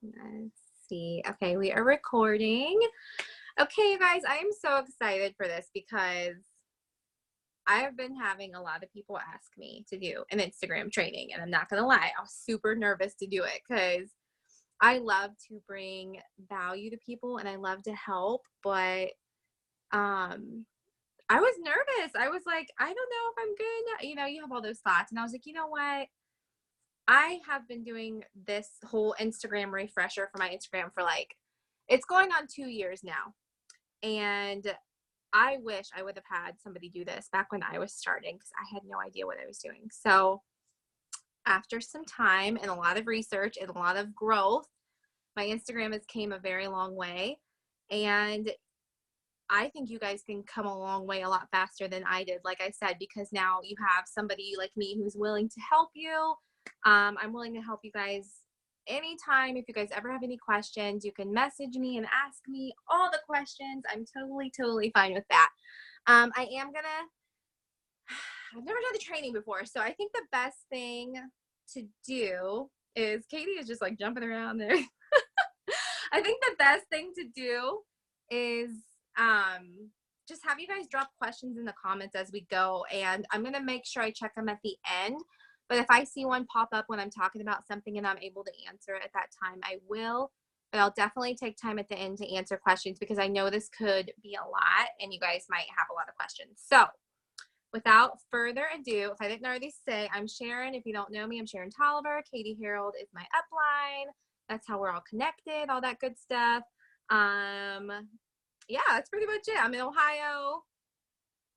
Let's see. Okay, we are recording. Okay, you guys, I am so excited for this because I have been having a lot of people ask me to do an Instagram training, and I'm not gonna lie, I was super nervous to do it because I love to bring value to people and I love to help, but um I was nervous. I was like, I don't know if I'm good. You have all those thoughts. And I was like, you know what? I have been doing this whole Instagram refresher for my Instagram for it's going on 2 years now. And I wish I would have had somebody do this back when I was starting because I had no idea what I was doing. So, after some time and a lot of research and a lot of growth, my Instagram has came a very long way. And I think you guys can come a long way a lot faster than I did, like I said, because now you have somebody like me who's willing to help you. I'm willing to help you guys anytime. If you guys ever have any questions, you can message me and ask me all the questions. I'm totally fine with that. I am gonna, I've never done the training before, so I think the best thing to do is Katie is just like jumping around there. I think the best thing to do is just have you guys drop questions in the comments as we go, and I'm going to make sure I check them at the end. But if I see one pop up when I'm talking about something and I'm able to answer it at that time, I will. But I'll definitely take time at the end to answer questions because I know this could be a lot and you guys might have a lot of questions. So without further ado, if I didn't already say, I'm Sharon. If you don't know me, I'm Sharon Tolliver. Katie Harold is my upline. That's how we're all connected, all that good stuff. Yeah, that's pretty much it. I'm in Ohio.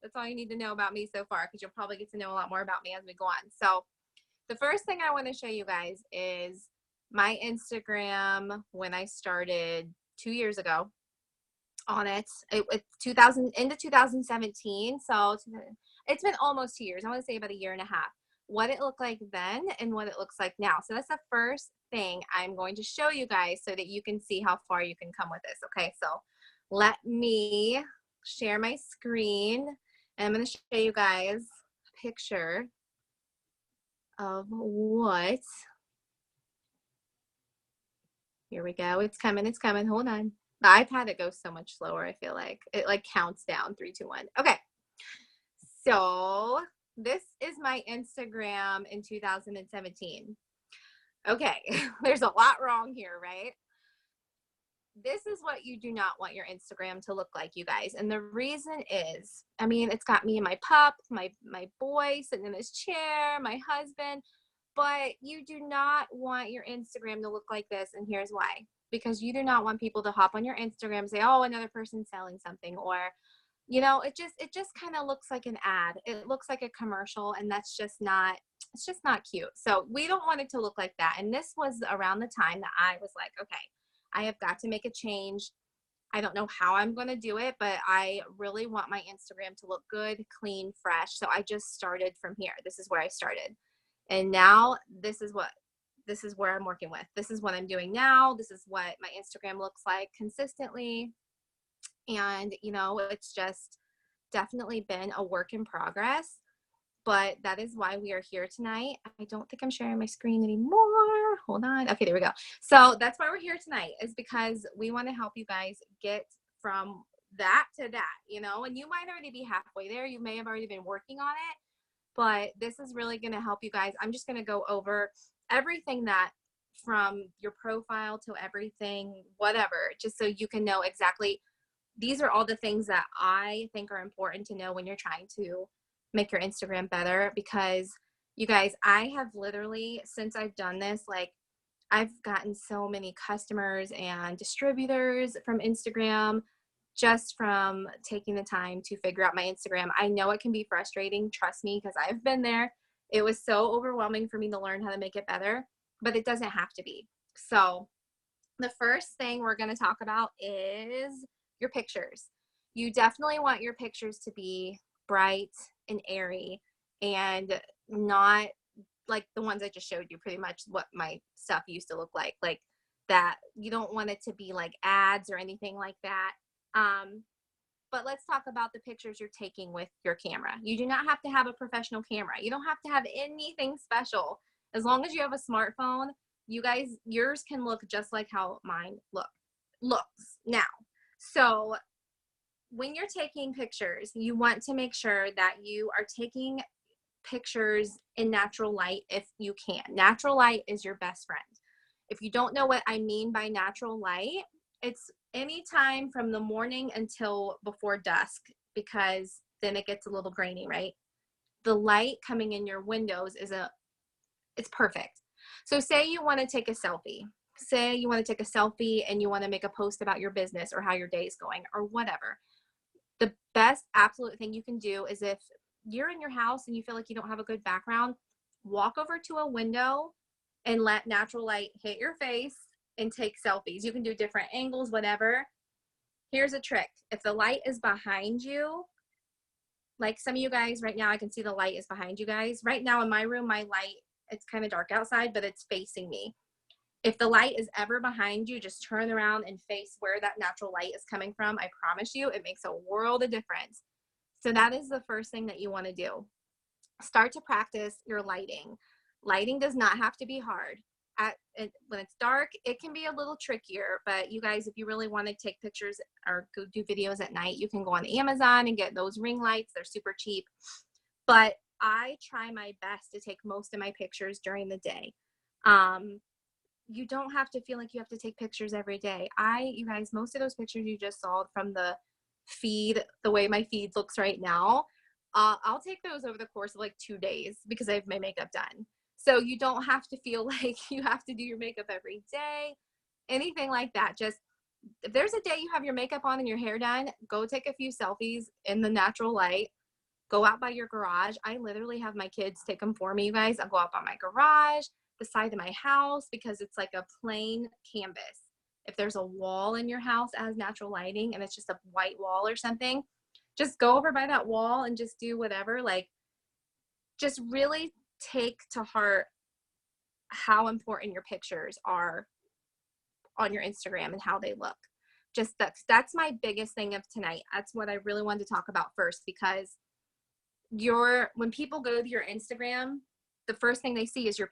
That's all you need to know about me so far because you'll probably get to know a lot more about me as we go on. So the first thing I want to show you guys is my Instagram when I started 2 years ago on it. It's 2000 into 2017. So it's been almost 2 years. I want to say about a year and a half. What it looked like then and what it looks like now. So that's the first thing I'm going to show you guys so that you can see how far you can come with this. Okay, so let me share my screen and I'm going to show you guys a picture of what. Here we go. It's coming. It's coming. Hold on. The iPad, it goes so much slower. I feel like it counts down 3, 2, 1. Okay. So this is my Instagram in 2017. Okay. There's a lot wrong here, right? This is what you do not want your Instagram to look like, you guys. And the reason is, I mean, it's got me and my pup, my boy sitting in his chair, my husband, but you do not want your Instagram to look like this. And here's why. Because you do not want people to hop on your Instagram and say, oh, another person's selling something, or it just kind of looks like an ad. It looks like a commercial, and that's just not, it's just not cute. So we don't want it to look like that. And this was around the time that I was like, okay, I have got to make a change. I don't know how I'm going to do it, but I really want my Instagram to look good, clean, fresh. So I just started from here. This is where I started. And now this is where I'm working with. This is what I'm doing now. This is what my Instagram looks like consistently. And, it's just definitely been a work in progress. But that is why we are here tonight. I don't think I'm sharing my screen anymore. Hold on. Okay, there we go. So that's why we're here tonight, is because we want to help you guys get from that to that, and you might already be halfway there. You may have already been working on it, but this is really going to help you guys. I'm just going to go over everything that from your profile to everything, whatever, just so you can know exactly. These are all the things that I think are important to know when you're trying to make your Instagram better, because you guys, I have literally, since I've done this, I've gotten so many customers and distributors from Instagram just from taking the time to figure out my Instagram. I know it can be frustrating, trust me, because I've been there. It was so overwhelming for me to learn how to make it better, but it doesn't have to be. So the first thing we're going to talk about is your pictures. You definitely want your pictures to be bright and airy and not like the ones I just showed you, pretty much what my stuff used to look like that. You don't want it to be like ads or anything like that. But let's talk about the pictures you're taking with your camera. You do not have to have a professional camera. You don't have to have anything special. As long as you have a smartphone, you guys, yours can look just like how mine looks now. So when you're taking pictures, you want to make sure that you are taking pictures in natural light if you can. Natural light is your best friend. If you don't know what I mean by natural light, it's any time from the morning until before dusk, because then it gets a little grainy, right? The light coming in your windows it's perfect. So say you want to take a selfie. Say you want to take a selfie and you want to make a post about your business or how your day is going or whatever. The best absolute thing you can do is, if you're in your house and you feel like you don't have a good background, walk over to a window and let natural light hit your face and take selfies. You can do different angles, whatever. Here's a trick. If the light is behind you, like some of you guys right now, I can see the light is behind you guys. Right now in my room, my light, it's kind of dark outside, but it's facing me. If the light is ever behind you, just turn around and face where that natural light is coming from. I promise you, it makes a world of difference. So that is the first thing that you want to do. Start to practice your lighting. Lighting does not have to be hard. When it's dark, it can be a little trickier, but you guys, if you really want to take pictures or go do videos at night, you can go on Amazon and get those ring lights. They're super cheap. But I try my best to take most of my pictures during the day. You don't have to feel like you have to take pictures every day. You guys, most of those pictures you just saw from the feed, the way my feed looks right now, I'll take those over the course of like 2 days because I have my makeup done. So you don't have to feel like you have to do your makeup every day, anything like that. Just if there's a day you have your makeup on and your hair done, go take a few selfies in the natural light. Go out by your garage. I literally have my kids take them for me, you guys. I'll go out by my garage, the side of my house, because it's like a plain canvas. If there's a wall in your house that has natural lighting and it's just a white wall or something, just go over by that wall and just do whatever. Like, just really take to heart how important your pictures are on your Instagram and how they look. Just that's my biggest thing of tonight. That's what I really wanted to talk about first, because when people go to your Instagram, the first thing they see is your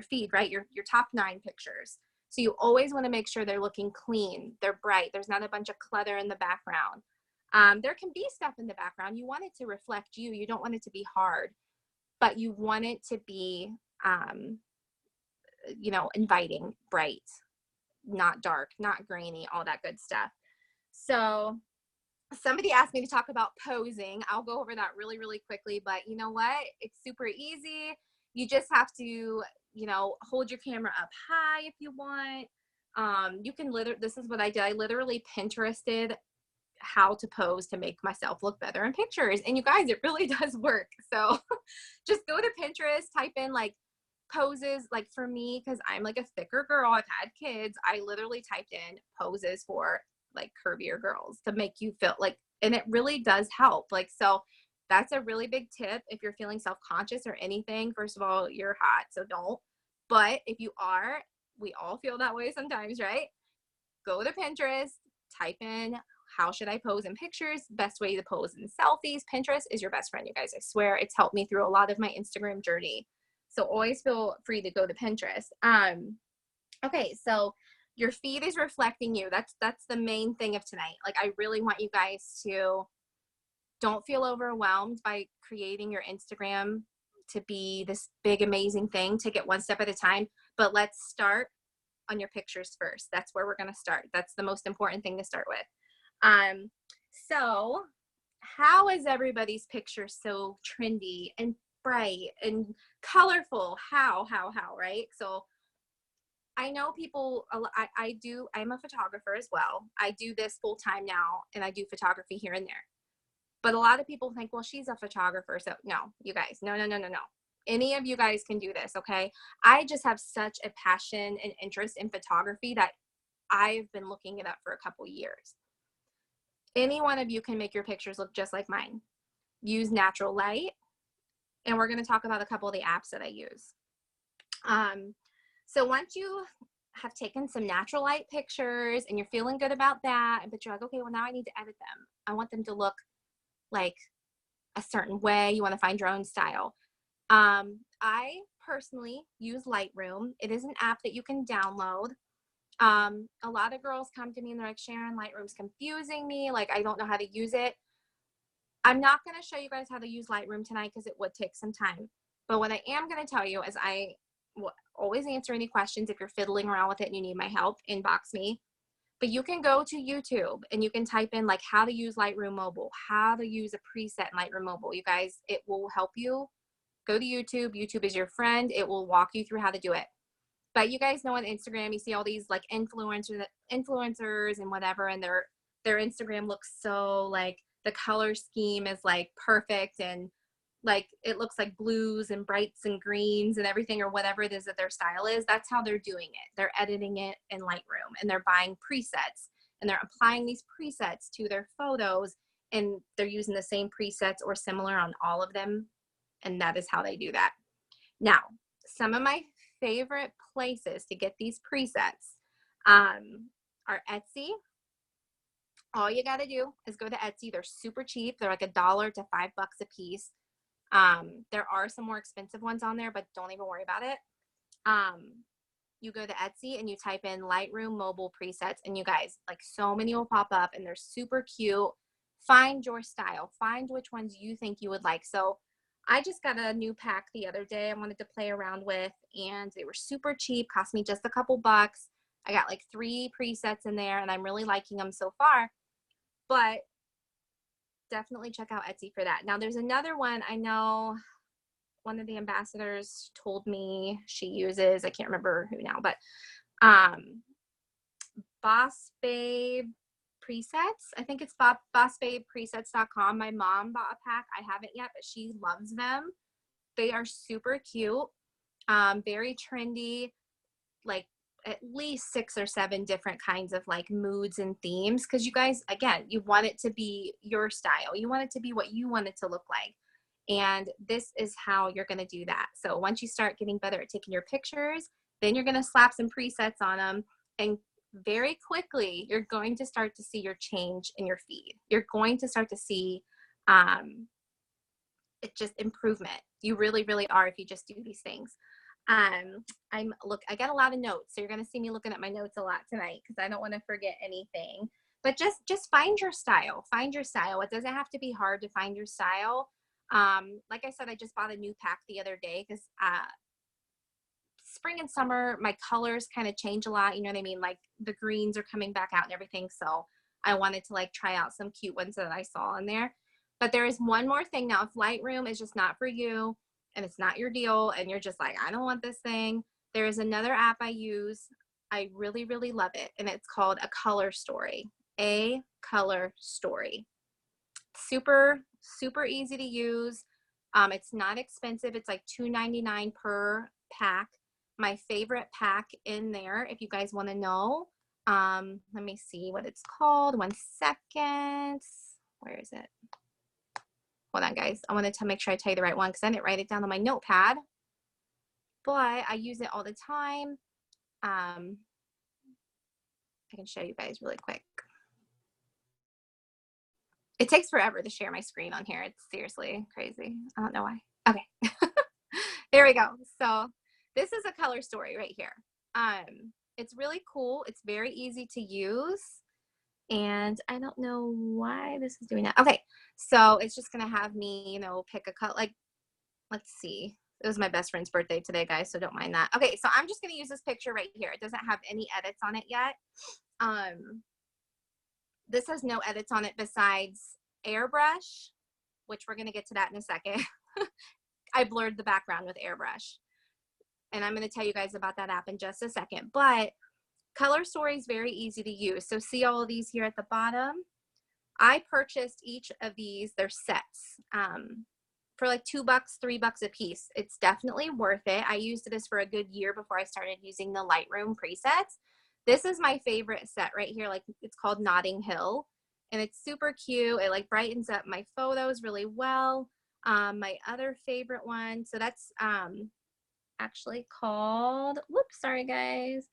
feed, right? Your top 9 pictures. So you always want to make sure they're looking clean, they're bright, there's not a bunch of clutter in the background. There can be stuff in the background. You want it to reflect you. You don't want it to be hard, but you want it to be, inviting, bright, not dark, not grainy, all that good stuff. So somebody asked me to talk about posing. I'll go over that really, really quickly, but you know what? It's super easy. You just have to, hold your camera up high if you want. You can this is what I did. I literally Pinterested how to pose to make myself look better in pictures. And you guys, it really does work. So just go to Pinterest, type in like poses, like for me, because I'm like a thicker girl, I've had kids, I literally typed in poses for like curvier girls to make you feel like, and it really does help. Like, so that's a really big tip. If you're feeling self-conscious or anything, first of all, you're hot, so don't. But if you are, we all feel that way sometimes, right? Go to Pinterest, type in how should I pose in pictures, best way to pose in selfies. Pinterest is your best friend, you guys. I swear it's helped me through a lot of my Instagram journey. So always feel free to go to Pinterest. Okay, so your feed is reflecting you. That's the main thing of tonight. Like, I really want you guys to don't feel overwhelmed by creating your Instagram to be this big, amazing thing. Take it one step at a time, but let's start on your pictures first. That's where we're going to start. That's the most important thing to start with. So how is everybody's picture so trendy and bright and colorful? How, right? So I know people, I'm a photographer as well. I do this full time now, and I do photography here and there. But a lot of people think, well, she's a photographer. So no, you guys, no. Any of you guys can do this, okay? I just have such a passion and interest in photography that I've been looking it up for a couple years. Any one of you can make your pictures look just like mine. Use natural light, and we're going to talk about a couple of the apps that I use. So once you have taken some natural light pictures and you're feeling good about that, but you're like, okay, well, now I need to edit them. I want them to look like a certain way. You want to find your own style. I personally use Lightroom. It is an app that you can download. A lot of girls come to me and they're like, Sharon, Lightroom's confusing me. Like, I don't know how to use it. I'm not going to show you guys how to use Lightroom tonight because it would take some time. But what I am going to tell you is I will always answer any questions. If you're fiddling around with it and you need my help, inbox me. But you can go to YouTube and you can type in like how to use Lightroom Mobile, how to use a preset in Lightroom Mobile. You guys, it will help you. Go to YouTube. YouTube is your friend. It will walk you through how to do it. But you guys know on Instagram, you see all these like influencers and whatever, and their Instagram looks so like the color scheme is like perfect and like it looks like blues and brights and greens and everything or whatever it is that their style is. That's how they're doing it. They're editing it in Lightroom and they're buying presets and they're applying these presets to their photos and they're using the same presets or similar on all of them. And that is how they do that. Now, some of my favorite places to get these presets are Etsy. All you got to do is go to Etsy. They're super cheap. They're like $1 to $5 a piece. There are some more expensive ones on there, but don't even worry about it. You go to Etsy and you type in Lightroom mobile presets, and you guys, like, so many will pop up and they're super cute. Find your style. Find which ones you think you would like. So I just got a new pack the other day I wanted to play around with, and they were super cheap, cost me just a couple bucks. I got like 3 presets in there and I'm really liking them so far, but definitely check out Etsy for that. Now there's another one I know one of the ambassadors told me she uses, I can't remember who now, but Boss Babe Presets. I think it's bossbabepresets.com. My mom bought a pack. I haven't yet, but she loves them. They are super cute, very trendy, like at least 6 or 7 different kinds of like moods and themes. Because you guys, again, you want it to be your style. You want it to be what you want it to look like. And this is how you're going to do that. So once you start getting better at taking your pictures, then you're going to slap some presets on them, and very quickly you're going to start to see your change in your feed. You're going to start to see it's just improvement. You really, really are if you just do these things. I got a lot of notes, so you're going to see me looking at my notes a lot tonight because I don't want to forget anything. But just find your style. Find your style. It doesn't have to be hard to find your style. Like I said, I just bought a new pack the other day because spring and summer, my colors kind of change a lot. You know what I mean? Like the greens are coming back out and everything. So I wanted to like try out some cute ones that I saw in there. But there is one more thing. Now, if Lightroom is just not for you and it's not your deal and you're just like, I don't want this thing, there is another app I use. I really, really love it. And it's called A Color Story. A Color Story. Super, super easy to use. It's not expensive. It's like $2.99 per pack. My favorite pack in there, if you guys want to know, let me see what it's called. 1 second. Where is it? Hold on, guys. I wanted to make sure I tell you the right one because I didn't write it down on my notepad, but I use it all the time. I can show you guys really quick. It takes forever to share my screen on here. It's seriously crazy. I don't know why. Okay. There we go. So this is A Color Story right here. It's really cool. It's very easy to use. And I don't know why this is doing that. Okay. So it's just going to have me, you know, pick a color. Like, let's see. It was my best friend's birthday today, guys, so don't mind that. Okay. So I'm just going to use this picture right here. It doesn't have any edits on it yet. This has no edits on it besides airbrush, which we're going to get to that in a second. I blurred the background with airbrush. And I'm going to tell you guys about that app in just a second. But Color Story is very easy to use. So see all of these here at the bottom? I purchased each of these, they're sets, for like $2, $3 a piece. It's definitely worth it. I used this for a good year before I started using the Lightroom presets. This is my favorite set right here. Like, it's called Notting Hill, and it's super cute. It like brightens up my photos really well. My other favorite one, so that's actually called, whoops, sorry guys.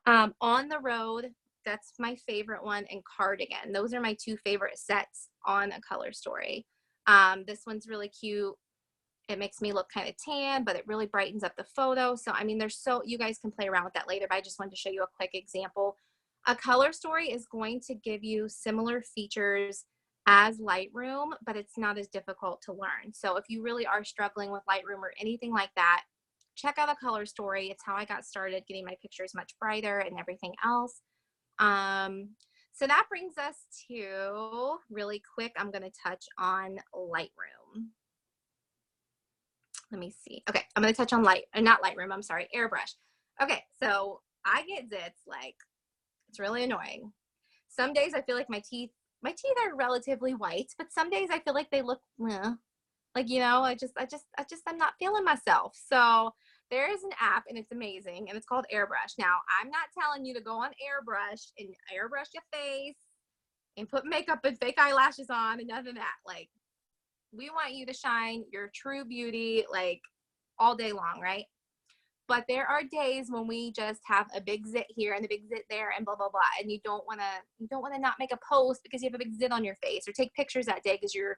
On the Road, that's my favorite one, and Cardigan. Those are my 2 favorite sets on A Color Story. This one's really cute. It makes me look kind of tan, but it really brightens up the photo. So, I mean, you guys can play around with that later, but I just wanted to show you a quick example. A color story is going to give you similar features as Lightroom, but it's not as difficult to learn. So if you really are struggling with Lightroom or anything like that, check out a color story. It's how I got started getting my pictures much brighter and everything else. So that brings us to, really quick, I'm going to touch on Lightroom. Let me see. Okay, I'm going to touch on not Lightroom, I'm sorry, Airbrush. Okay, so I get zits, like, it's really annoying. Some days I feel like my teeth are relatively white, but some days I feel like they look, like, you know, I'm not feeling myself. So there is an app and it's amazing and it's called Airbrush. Now, I'm not telling you to go on Airbrush and airbrush your face and put makeup and fake eyelashes on and none of that. Like, we want you to shine your true beauty, like, all day long, right? But there are days when we just have a big zit here and a big zit there and blah, blah, blah. And you don't want to not make a post because you have a big zit on your face, or take pictures that day because you're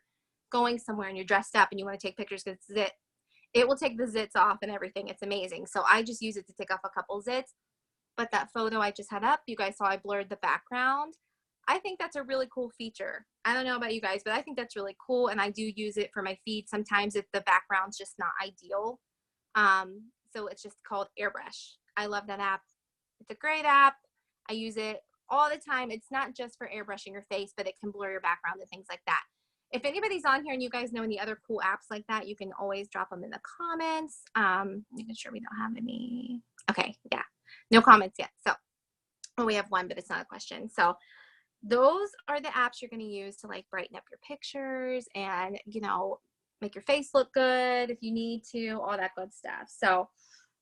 going somewhere and you're dressed up and you want to take pictures because it's zit. It will take the zits off and everything. It's amazing. So I just use it to take off a couple zits. But that photo I just had up, you guys saw I blurred the background. I think that's a really cool feature. I don't know about you guys, but I think that's really cool. And I do use it for my feed sometimes if the background's just not ideal. So it's just called Airbrush. I love that app. It's a great app. I use it all the time. It's not just for airbrushing your face, but it can blur your background and things like that. If anybody's on here and you guys know any other cool apps like that, you can always drop them in the comments. Making sure we don't have any. Okay, yeah, no comments yet. So, well, we have one, but it's not a question. So those are the apps you're going to use to, like, brighten up your pictures and, you know, make your face look good if you need to, all that good stuff. So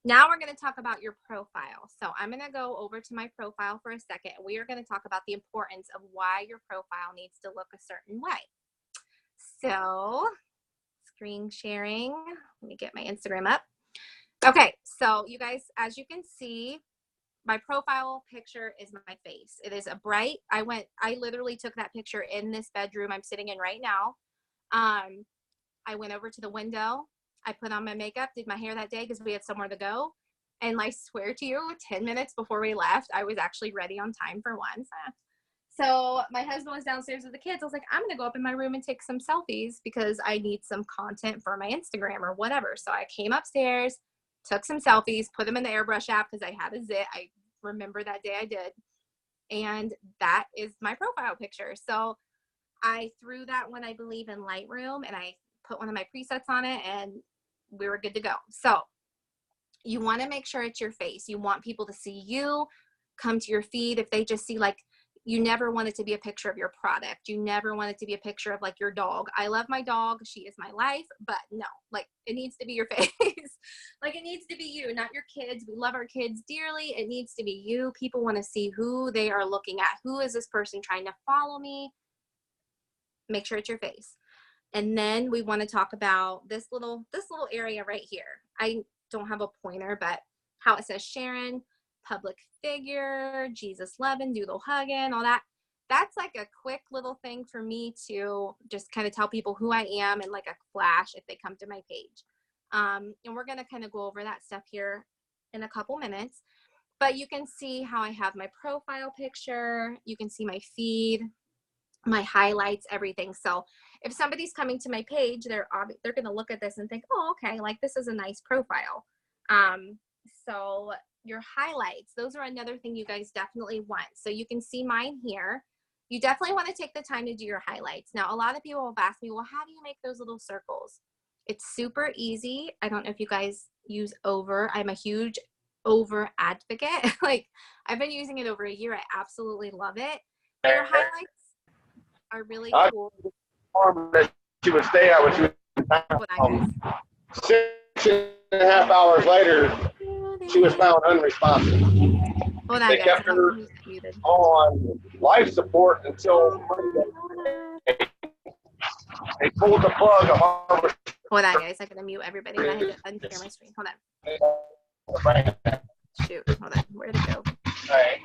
now we're going to talk about your profile. So I'm going to go over to my profile for a second. We are going to talk about the importance of why your profile needs to look a certain way. So screen sharing, let me get my Instagram up. Okay, so you guys, as you can see, my profile picture is my face. It is a bright, I literally took that picture in this bedroom I'm sitting in right now. I went over to the window, I put on my makeup, did my hair that day because we had somewhere to go. And I swear to you, 10 minutes before we left, I was actually ready on time for once. So my husband was downstairs with the kids. I was like, I'm going to go up in my room and take some selfies because I need some content for my Instagram or whatever. So I came upstairs, took some selfies, put them in the Airbrush app because I had a zit. I remember that day I did. And that is my profile picture. So I threw that one, I believe, in Lightroom, and I put one of my presets on it, and we were good to go. So you want to make sure it's your face. You want people to see you, come to your feed. If they just see, like, you never want it to be a picture of your product. You never want it to be a picture of, like, your dog. I love my dog. She is my life. But no, like, it needs to be your face. Like, it needs to be you, not your kids. We love our kids dearly. It needs to be you. People want to see who they are looking at. Who is this person trying to follow me? Make sure it's your face. And then we want to talk about this little area right here. I don't have a pointer, but how it says Sharon, public figure, Jesus loving, doodle hugging, all that. That's like a quick little thing for me to just kind of tell people who I am and, like, a flash if they come to my page. And we're going to kind of go over that stuff here in a couple minutes. But you can see how I have my profile picture. You can see my feed, my highlights, everything. So if somebody's coming to my page, they're going to look at this and think, oh, okay, like, this is a nice profile. So your highlights, those are another thing you guys definitely want. So you can see mine here. You definitely want to take the time to do your highlights. Now, a lot of people have asked me, well, how do you make those little circles? It's super easy. I don't know if you guys use Over. I'm a huge Over advocate. Like, I've been using it over a year. I absolutely love it. But your highlights are really cool. That she would stay at when she was in town. 6.5 hours later, she was found unresponsive. Hold on, they guys. kept her on life support until Monday. They pulled the plug of our. Hold on, guys. I gotta mute everybody. I had to unshare my screen. Hold on. Shoot. Hold on. Where'd it go? Right.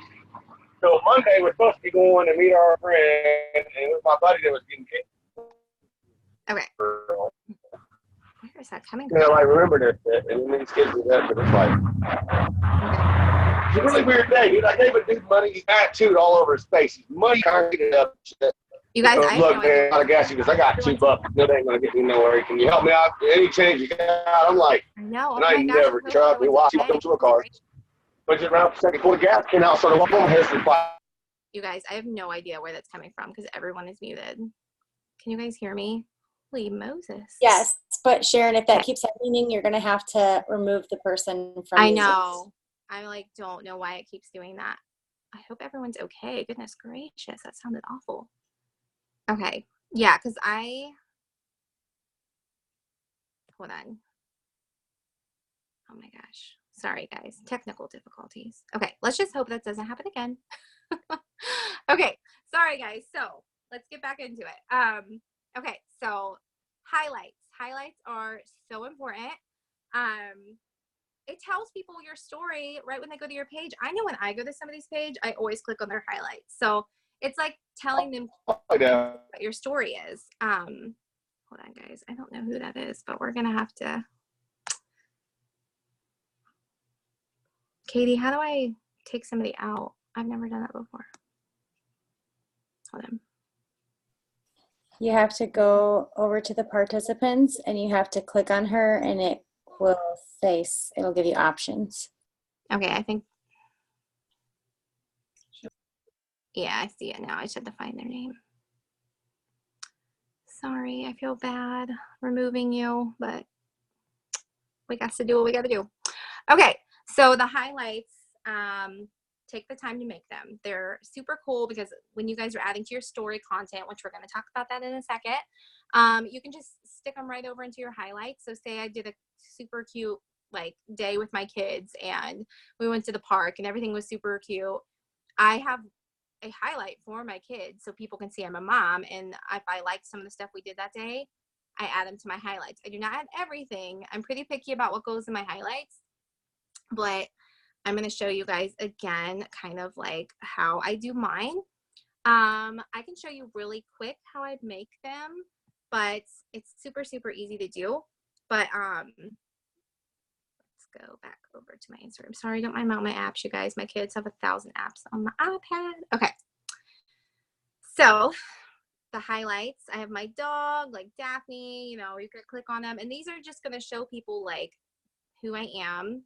So Monday we're supposed to be going to meet our friend, and it was my buddy that was getting kicked. Okay. Where Where is that coming You from? know, I remember this, and these kids do that, but it's like, it's a really weird day, dude. I gave a dude money, he tattooed all over his face. His money concreted up. Shit. You guys, I have Look, no man, idea. I guess because I got $2. That ain't gonna get me nowhere. Can you help me out? Any change you got? I'm like, No, and oh I my gosh, never I hope truck. We watched him okay. go to a car. Went around for a second, pulled a gas can out, started walking on his and You guys, I have no idea where that's coming from because everyone is muted. Can you guys hear me? Holy Moses. Yes, but Sharon, if that keeps happening, you're going to have to remove the person from I music. know. I like don't know why it keeps doing that. I hope everyone's okay. Goodness gracious, that sounded awful. Okay. Yeah, because hold on. Oh my gosh. Sorry, guys. Technical difficulties. Okay, let's just hope that doesn't happen again. Okay, sorry, guys. So let's get back into it. Okay, so highlights. Highlights are so important. It tells people your story right when they go to your page. I know when I go to somebody's page, I always click on their highlights. So it's like telling them what your story is. Hold on, guys. I don't know who that is, but we're gonna have to. Katie, how do I take somebody out? I've never done that before. Hold on. You have to go over to the participants and you have to click on her and it will say, it'll give you options. Okay, I think. Yeah, I see it now. I just had to find their name. Sorry, I feel bad removing you, but we got to do what we got to do. Okay, so the highlights, take the time to make them. They're super cool because when you guys are adding to your story content, which we're going to talk about that in a second, you can just stick them right over into your highlights. So say I did a super cute like day with my kids and we went to the park and everything was super cute. I have a highlight for my kids so people can see I'm a mom, and if I like some of the stuff we did that day, I add them to my highlights. I do not add everything. I'm pretty picky about what goes in my highlights, but I'm going to show you guys again kind of like how I do mine. I can show you really quick how I make them, but it's super easy to do. But let's go back over to my Instagram. Sorry, don't mind about my apps, you guys. My kids have 1,000 apps on my iPad. Okay. So the highlights, I have my dog, like Daphne, you know, you could click on them. And these are just going to show people like who I am,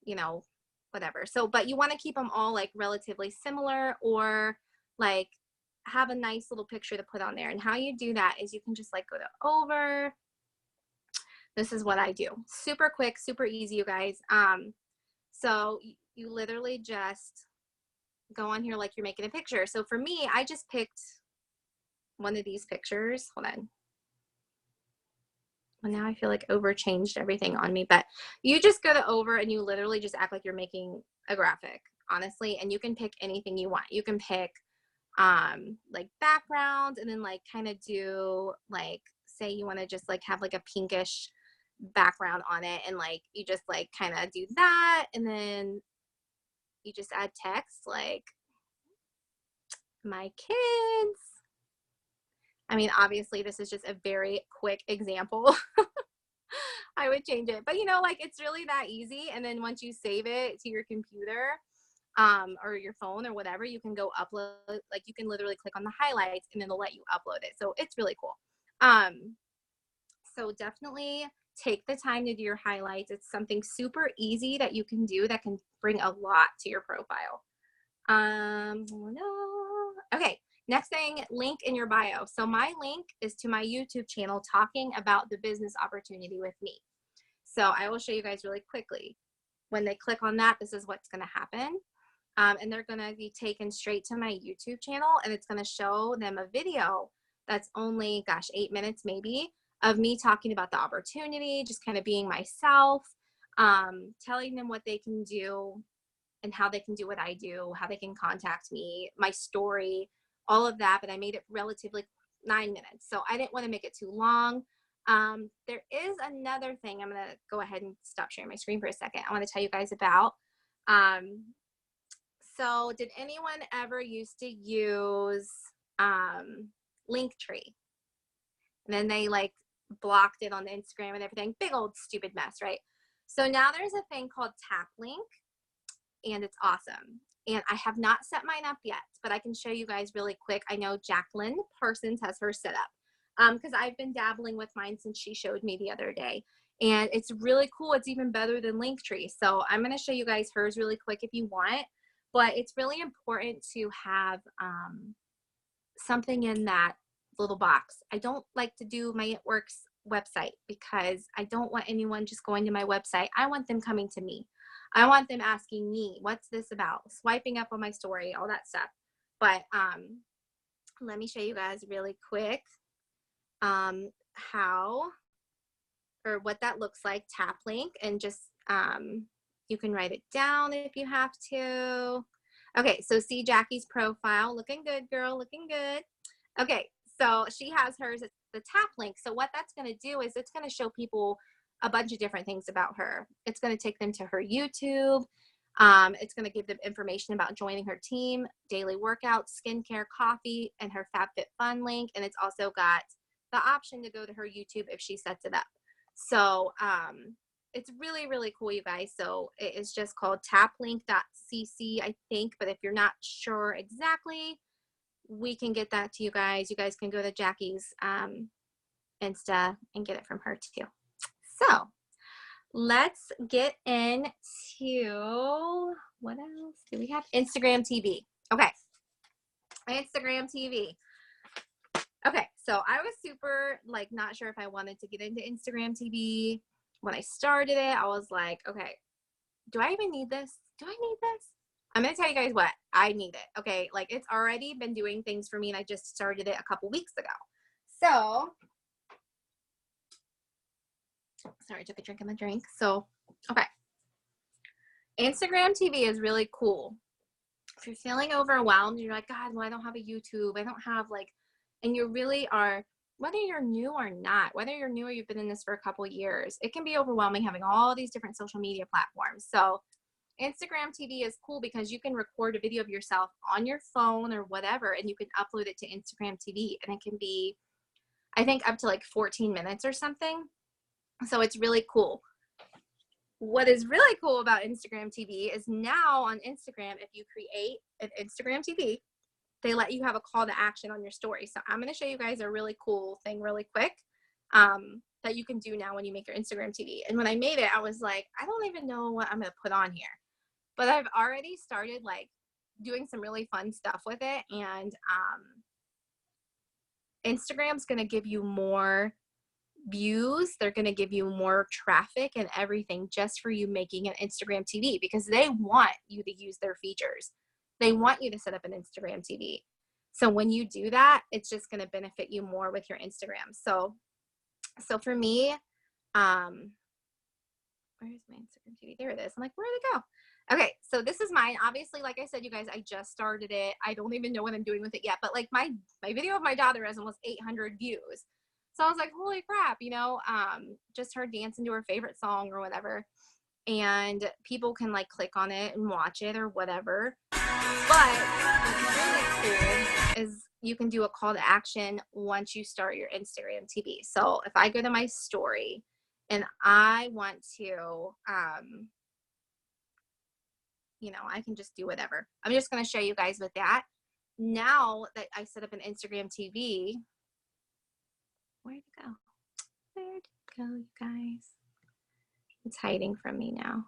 you know, whatever. So, but you want to keep them all like relatively similar or like have a nice little picture to put on there. And how you do that is you can just like go to over. This is what I do. Super quick, super easy, you guys. So you literally just go on here like you're making a picture. So for me, I just picked one of these pictures. Hold on. Well, now I feel like over changed everything on me, but you just go to over and you literally just act like you're making a graphic, honestly, and you can pick anything you want. You can pick like backgrounds and then like kind of do like, say you want to just like have like a pinkish background on it, and like you just like kind of do that, and then you just add text like my kids. I mean, obviously this is just a very quick example. I would change it, but you know, like it's really that easy. And then once you save it to your computer or your phone or whatever, you can go upload, like you can literally click on the highlights and then it'll let you upload it. So it's really cool. So definitely take the time to do your highlights. It's something super easy that you can do that can bring a lot to your profile. Okay, next thing, link in your bio. So my link is to my YouTube channel talking about the business opportunity with me. So I will show you guys really quickly. When they click on that, this is what's going to happen. And they're going to be taken straight to my YouTube channel, and it's going to show them a video that's only, gosh, 8 minutes maybe, of me talking about the opportunity, just kind of being myself, telling them what they can do and how they can do what I do, how they can contact me, my story, all of that. But I made it relatively 9 minutes. So I didn't want to make it too long. There is another thing. I'm going to go ahead and stop sharing my screen for a second. I want to tell you guys about. So did anyone ever used to use Linktree? And then they like blocked it on the Instagram and everything. Big old stupid mess, right? So now there's a thing called TapLink, and it's awesome. And I have not set mine up yet, but I can show you guys really quick. I know Jacqueline Parsons has her set up because I've been dabbling with mine since she showed me the other day. And it's really cool. It's even better than Linktree. So I'm going to show you guys hers really quick if you want. But it's really important to have something in that little box. I don't like to do my It Works website because I don't want anyone just going to my website. I want them coming to me. I want them asking me, what's this about? Swiping up on my story, all that stuff. But let me show you guys really quick how or what that looks like. TapLink, and just you can write it down if you have to. Okay, so see Jackie's profile. Looking good, girl, looking good. Okay, so she has hers, it's the TapLink. So what that's going to do is it's going to show people a bunch of different things about her. It's going to take them to her YouTube. It's going to give them information about joining her team, daily workouts, skincare, coffee, and her FabFitFun link. And it's also got the option to go to her YouTube if she sets it up. So it's really, really cool, you guys. So it is just called taplink.cc, I think. But if you're not sure exactly, we can get that to you guys. You guys can go to Jackie's Insta and get it from her too. So let's get into, what else do we have? Instagram TV. Okay. Instagram TV. Okay. So I was super like not sure if I wanted to get into Instagram TV. When I started it, I was like, okay, do I even need this? Do I need this? I'm going to tell you guys what, I need it. Okay. Like it's already been doing things for me and I just started it a couple weeks ago. So, sorry, I took a drink of my drink. So, okay. Instagram TV is really cool. If you're feeling overwhelmed, you're like, God, well, I don't have a YouTube. I don't have like, and you really are, whether you're new or not, whether you're new or you've been in this for a couple of years, it can be overwhelming having all these different social media platforms. So Instagram TV is cool because you can record a video of yourself on your phone or whatever, and you can upload it to Instagram TV, and it can be, I think, up to like 14 minutes or something. So it's really cool. What is really cool about Instagram TV is now on Instagram, if you create an Instagram TV, they let you have a call to action on your story. So I'm going to show you guys a really cool thing really quick that you can do now when you make your Instagram TV. And when I made it, I was like, I don't even know what I'm going to put on here. But I've already started like doing some really fun stuff with it. And Instagram's going to give you more views. They're going to give you more traffic and everything just for you making an Instagram TV because they want you to use their features. They want you to set up an Instagram TV. So when you do that, it's just going to benefit you more with your Instagram. So for me, where's my Instagram TV? There it is. I'm like, where'd it go? Okay, so this is mine. Obviously, like I said, you guys, I just started it. I don't even know what I'm doing with it yet. But like my video of my daughter has almost 800 views. So I was like, holy crap, you know, just her dancing to her favorite song or whatever. And people can like click on it and watch it or whatever. But what's really cool is you can do a call to action once you start your Instagram TV. So if I go to my story and I want to, you know, I can just do whatever. I'm just going to show you guys with that. Now that I set up an Instagram TV, where'd it go? Where'd it go, you guys? It's hiding from me now.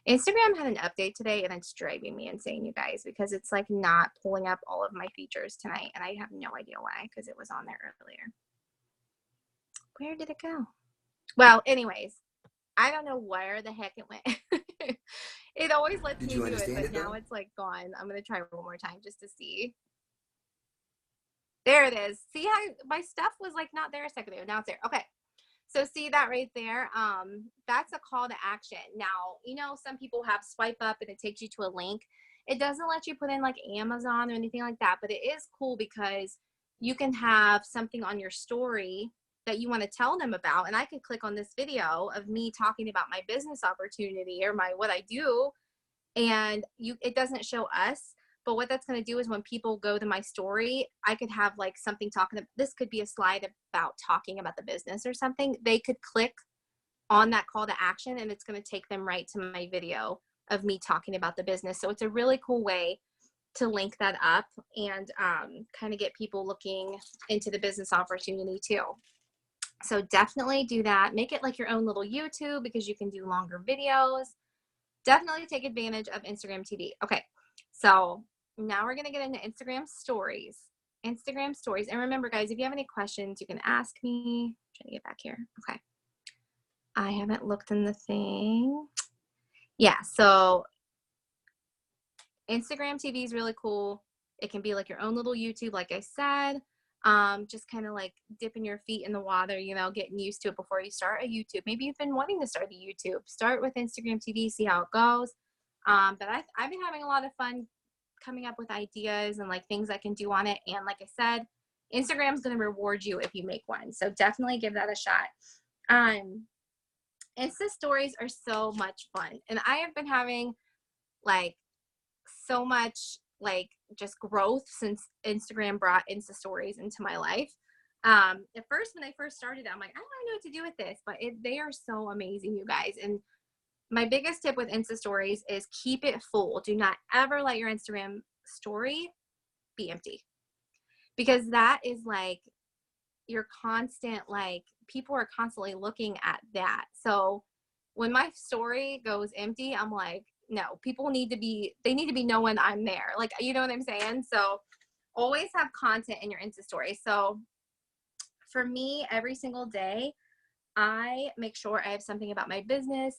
Instagram had an update today and it's driving me insane, you guys, because it's like not pulling up all of my features tonight. And I have no idea why, because it was on there earlier. Where did it go? Well, anyways, I don't know where the heck it went. It always lets me do it, but now it's like gone. I'm going to try one more time just to see. There it is. See how my stuff was like not there a second ago. Now it's there. Okay. So see that right there? That's a call to action. Now, you know, some people have swipe up and it takes you to a link. It doesn't let you put in like Amazon or anything like that, but it is cool because you can have something on your story that you want to tell them about. And I could click on this video of me talking about my business opportunity or what I do. And it doesn't show us, But what that's going to do is when people go to my story, I could have like something this could be a slide about talking about the business or something. They could click on that call to action and it's going to take them right to my video of me talking about the business. So it's a really cool way to link that up and kind of get people looking into the business opportunity too. So definitely do that. Make it like your own little YouTube because you can do longer videos. Definitely take advantage of Instagram TV. Okay, so now we're going to get into Instagram stories. Instagram stories. And remember, guys, if you have any questions, you can ask me. I'm trying to get back here. Okay. I haven't looked in the thing. Yeah, so Instagram TV is really cool. It can be like your own little YouTube, like I said. Just kind of like dipping your feet in the water, you know, getting used to it before you start a YouTube. Maybe you've been wanting to start a YouTube. Start with Instagram TV, see how it goes. But I've been having a lot of fun coming up with ideas and like things I can do on it. And like I said, Instagram's going to reward you if you make one. So definitely give that a shot. Insta stories are so much fun. And I have been having like so much like just growth since Instagram brought Insta stories into my life. At first, when I first started, I'm like, I don't really know what to do with this, but they are so amazing, you guys. And my biggest tip with Insta stories is keep it full. Do not ever let your Instagram story be empty, because that is like your constant, like people are constantly looking at that. So when my story goes empty, I'm like, no, people need to be knowing I'm there. Like, you know what I'm saying? So always have content in your Insta story. So for me, every single day, I make sure I have something about my business,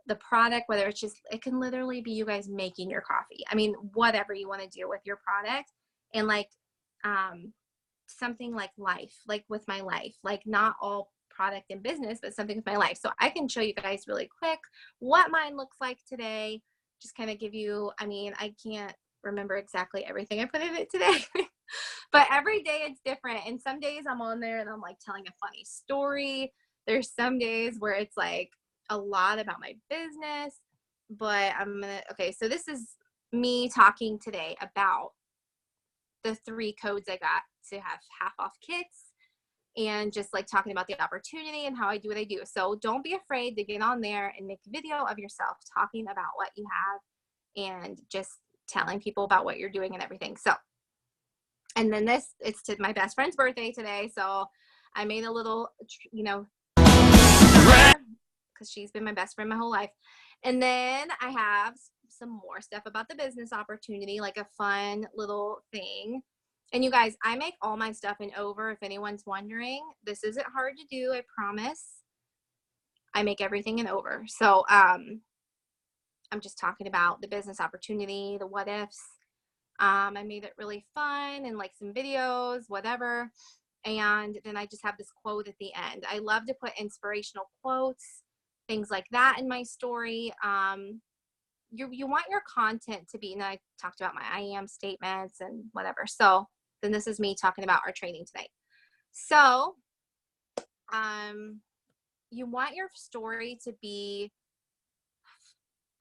the product, whether it's just, it can literally be you guys making your coffee. I mean, whatever you want to do with your product, and like, something like life, like with my life, like not all product and business, but something with my life. So I can show you guys really quick what mine looks like today. Just kind of give you, I mean, I can't remember exactly everything I put in it today, but every day it's different. And some days I'm on there and I'm like telling a funny story. There's some days where it's like a lot about my business, but okay, so this is me talking today about the 3 codes I got to have half off kits, and just like talking about the opportunity and how I do what I do. So don't be afraid to get on there and make a video of yourself talking about what you have and just telling people about what you're doing and everything. So, and then it's to my best friend's birthday today. So I made a little, you know, because she's been my best friend my whole life. And then I have some more stuff about the business opportunity, like a fun little thing. And you guys, I make all my stuff in Over. If anyone's wondering, this isn't hard to do, I promise. I make everything in Over. So I'm just talking about the business opportunity, the what ifs. I made it really fun and like some videos, whatever. And then I just have this quote at the end. I love to put inspirational quotes, things like that in my story. You want your content to be, and I talked about my I am statements and whatever. So then this is me talking about our training tonight. So you want your story to be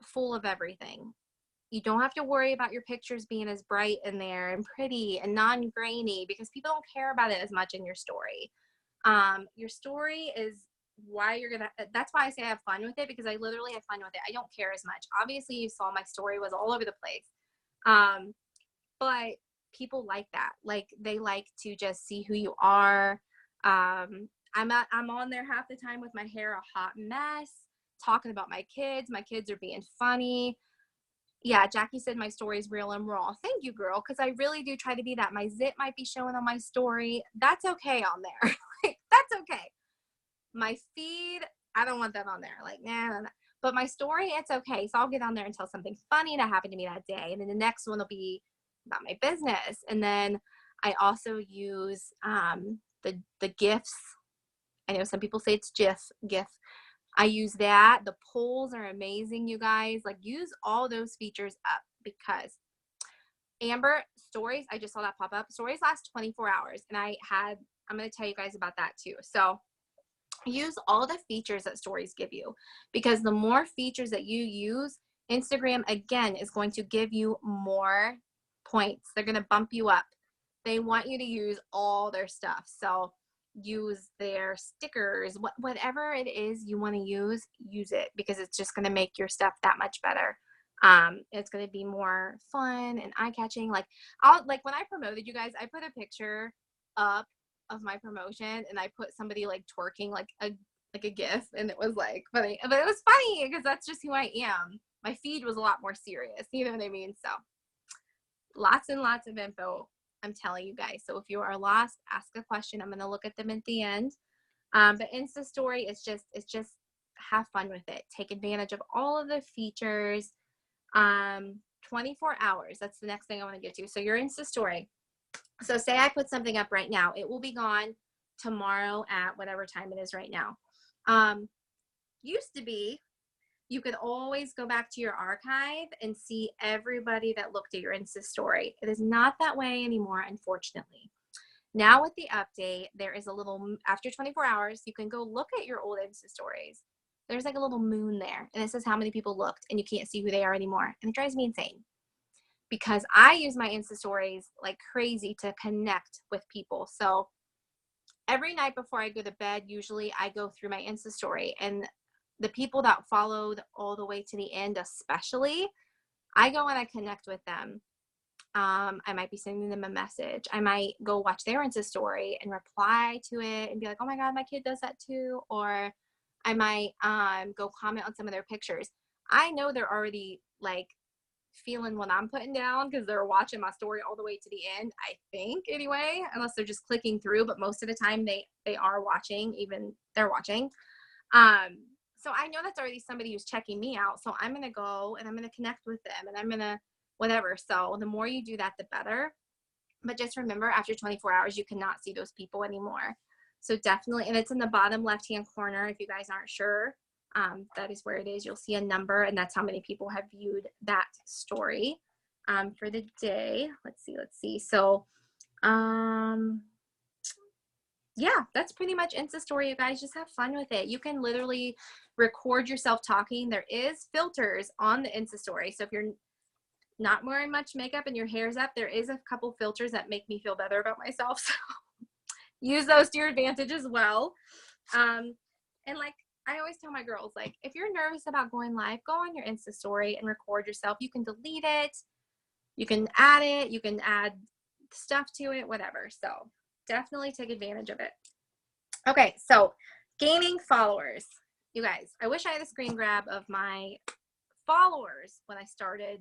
full of everything. You don't have to worry about your pictures being as bright in there and pretty and non-grainy, because people don't care about it as much in your story. Your story is why you're gonna, that's why I say I have fun with it, because I literally have fun with it. I don't care as much. Obviously you saw my story was all over the place. But people like that. Like they like to just see who you are. I'm on there half the time with my hair a hot mess, talking about my kids. My kids are being funny. Yeah, Jackie said my story is real and raw. Thank you, girl, because I really do try to be that. My zit might be showing on my story. That's okay on there. Like, that's okay. My feed, I don't want that on there. Like, nah. But my story, it's okay. So I'll get on there and tell something funny that happened to me that day. And then the next one will be about my business. And then I also use the GIFs. I know some people say it's GIF. I use that. The polls are amazing, you guys. Like, use all those features up, because Amber, stories, I just saw that pop up. Stories last 24 hours. And I'm going to tell you guys about that too. So use all the features that stories give you, because the more features that you use, Instagram, again, is going to give you more points. They're going to bump you up. They want you to use all their stuff. So use their stickers, whatever it is you want to use it, because it's just going to make your stuff that much better. It's going to be more fun and eye-catching. Like when I promoted you guys, I put a picture up of my promotion and I put somebody like twerking like a gif, and it was like funny, but it was funny because that's just who I am. My feed was a lot more serious, you know what I mean? So lots and lots of info, I'm telling you guys. So if you are lost, ask a question. I'm going to look at them at the end. But Insta Story is just have fun with it. Take advantage of all of the features. 24 hours. That's the next thing I want to get to. So your Insta Story. So say I put something up right now. It will be gone tomorrow at whatever time it is right now. Used to be, you could always go back to your archive and see everybody that looked at your Insta Story. It is not that way anymore, unfortunately. Now with the update, there is a little, after 24 hours, you can go look at your old Insta Stories. There's like a little moon there, and it says how many people looked, and you can't see who they are anymore. And it drives me insane because I use my Insta Stories like crazy to connect with people. So every night before I go to bed, usually I go through my Insta Story, and the people that followed all the way to the end, especially, I go and I connect with them. I might be sending them a message. I might go watch their Insta Story and reply to it and be like, oh my God, my kid does that too. Or I might go comment on some of their pictures. I know they're already like feeling what I'm putting down because they're watching my story all the way to the end, I think, anyway, unless they're just clicking through. But most of the time they are watching, even they're watching. So I know that's already somebody who's checking me out. So I'm going to go and I'm going to connect with them, and I'm going to whatever. So the more you do that, the better. But just remember, after 24 hours, you cannot see those people anymore. So definitely, and it's in the bottom left-hand corner. If you guys aren't sure, that is where it is. You'll see a number, and that's how many people have viewed that story for the day. Let's see. So, yeah, that's pretty much Insta Story, you guys. Just have fun with it. You can literally record yourself talking. There is filters on the Insta Story. So if you're not wearing much makeup and your hair's up, there is a couple filters that make me feel better about myself. So use those to your advantage as well. And like I always tell my girls, like, if you're nervous about going live, go on your Insta Story and record yourself. You can delete it. You can add it. You can add stuff to it, whatever. So definitely take advantage of it. Okay, so gaining followers. You guys, I wish I had a screen grab of my followers when I started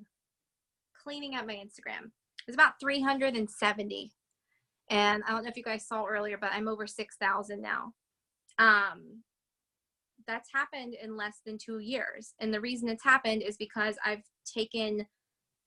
cleaning up my Instagram. It was about 370. And I don't know if you guys saw earlier, but I'm over 6,000 now. That's happened in less than 2 years. And the reason it's happened is because I've taken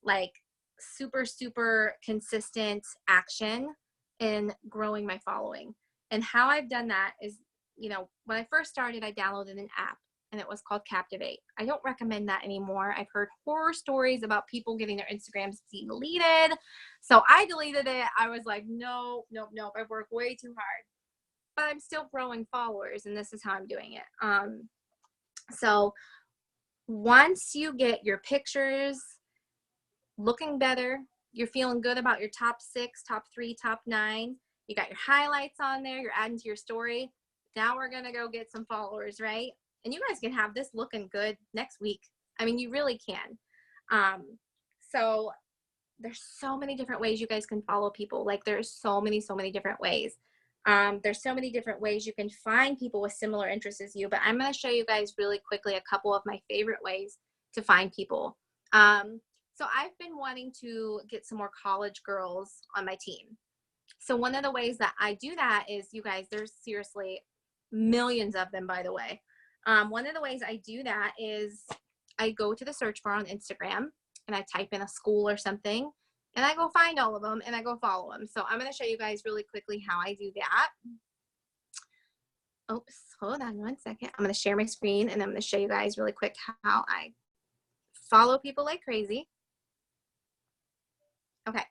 like super, super consistent action in growing my following. And how I've done that is, you know, when I first started, I downloaded an app, and it was called Captivate. I don't recommend that anymore. I've heard horror stories about people getting their Instagrams deleted. So I deleted it. I was like, nope. I've worked way too hard. But I'm still growing followers, and this is how I'm doing it. So once you get your pictures looking better, you're feeling good about your top 6, top 3, top 9, you got your highlights on there, you're adding to your story. Now we're going to go get some followers, right? And you guys can have this looking good next week. I mean, you really can. So there's so many different ways you guys can follow people. Like there's so many different ways. There's so many different ways you can find people with similar interests as you, but I'm going to show you guys really quickly a couple of my favorite ways to find people. So I've been wanting to get some more college girls on my team. So one of the ways that I do that is, you guys, there's seriously millions of them, by the way. One of the ways I do that is I go to the search bar on Instagram and I type in a school or something, and I go find all of them and I go follow them. So I'm going to show you guys really quickly how I do that. Oops, hold on one second. I'm going to share my screen, and I'm going to show you guys really quick how I follow people like crazy. Okay.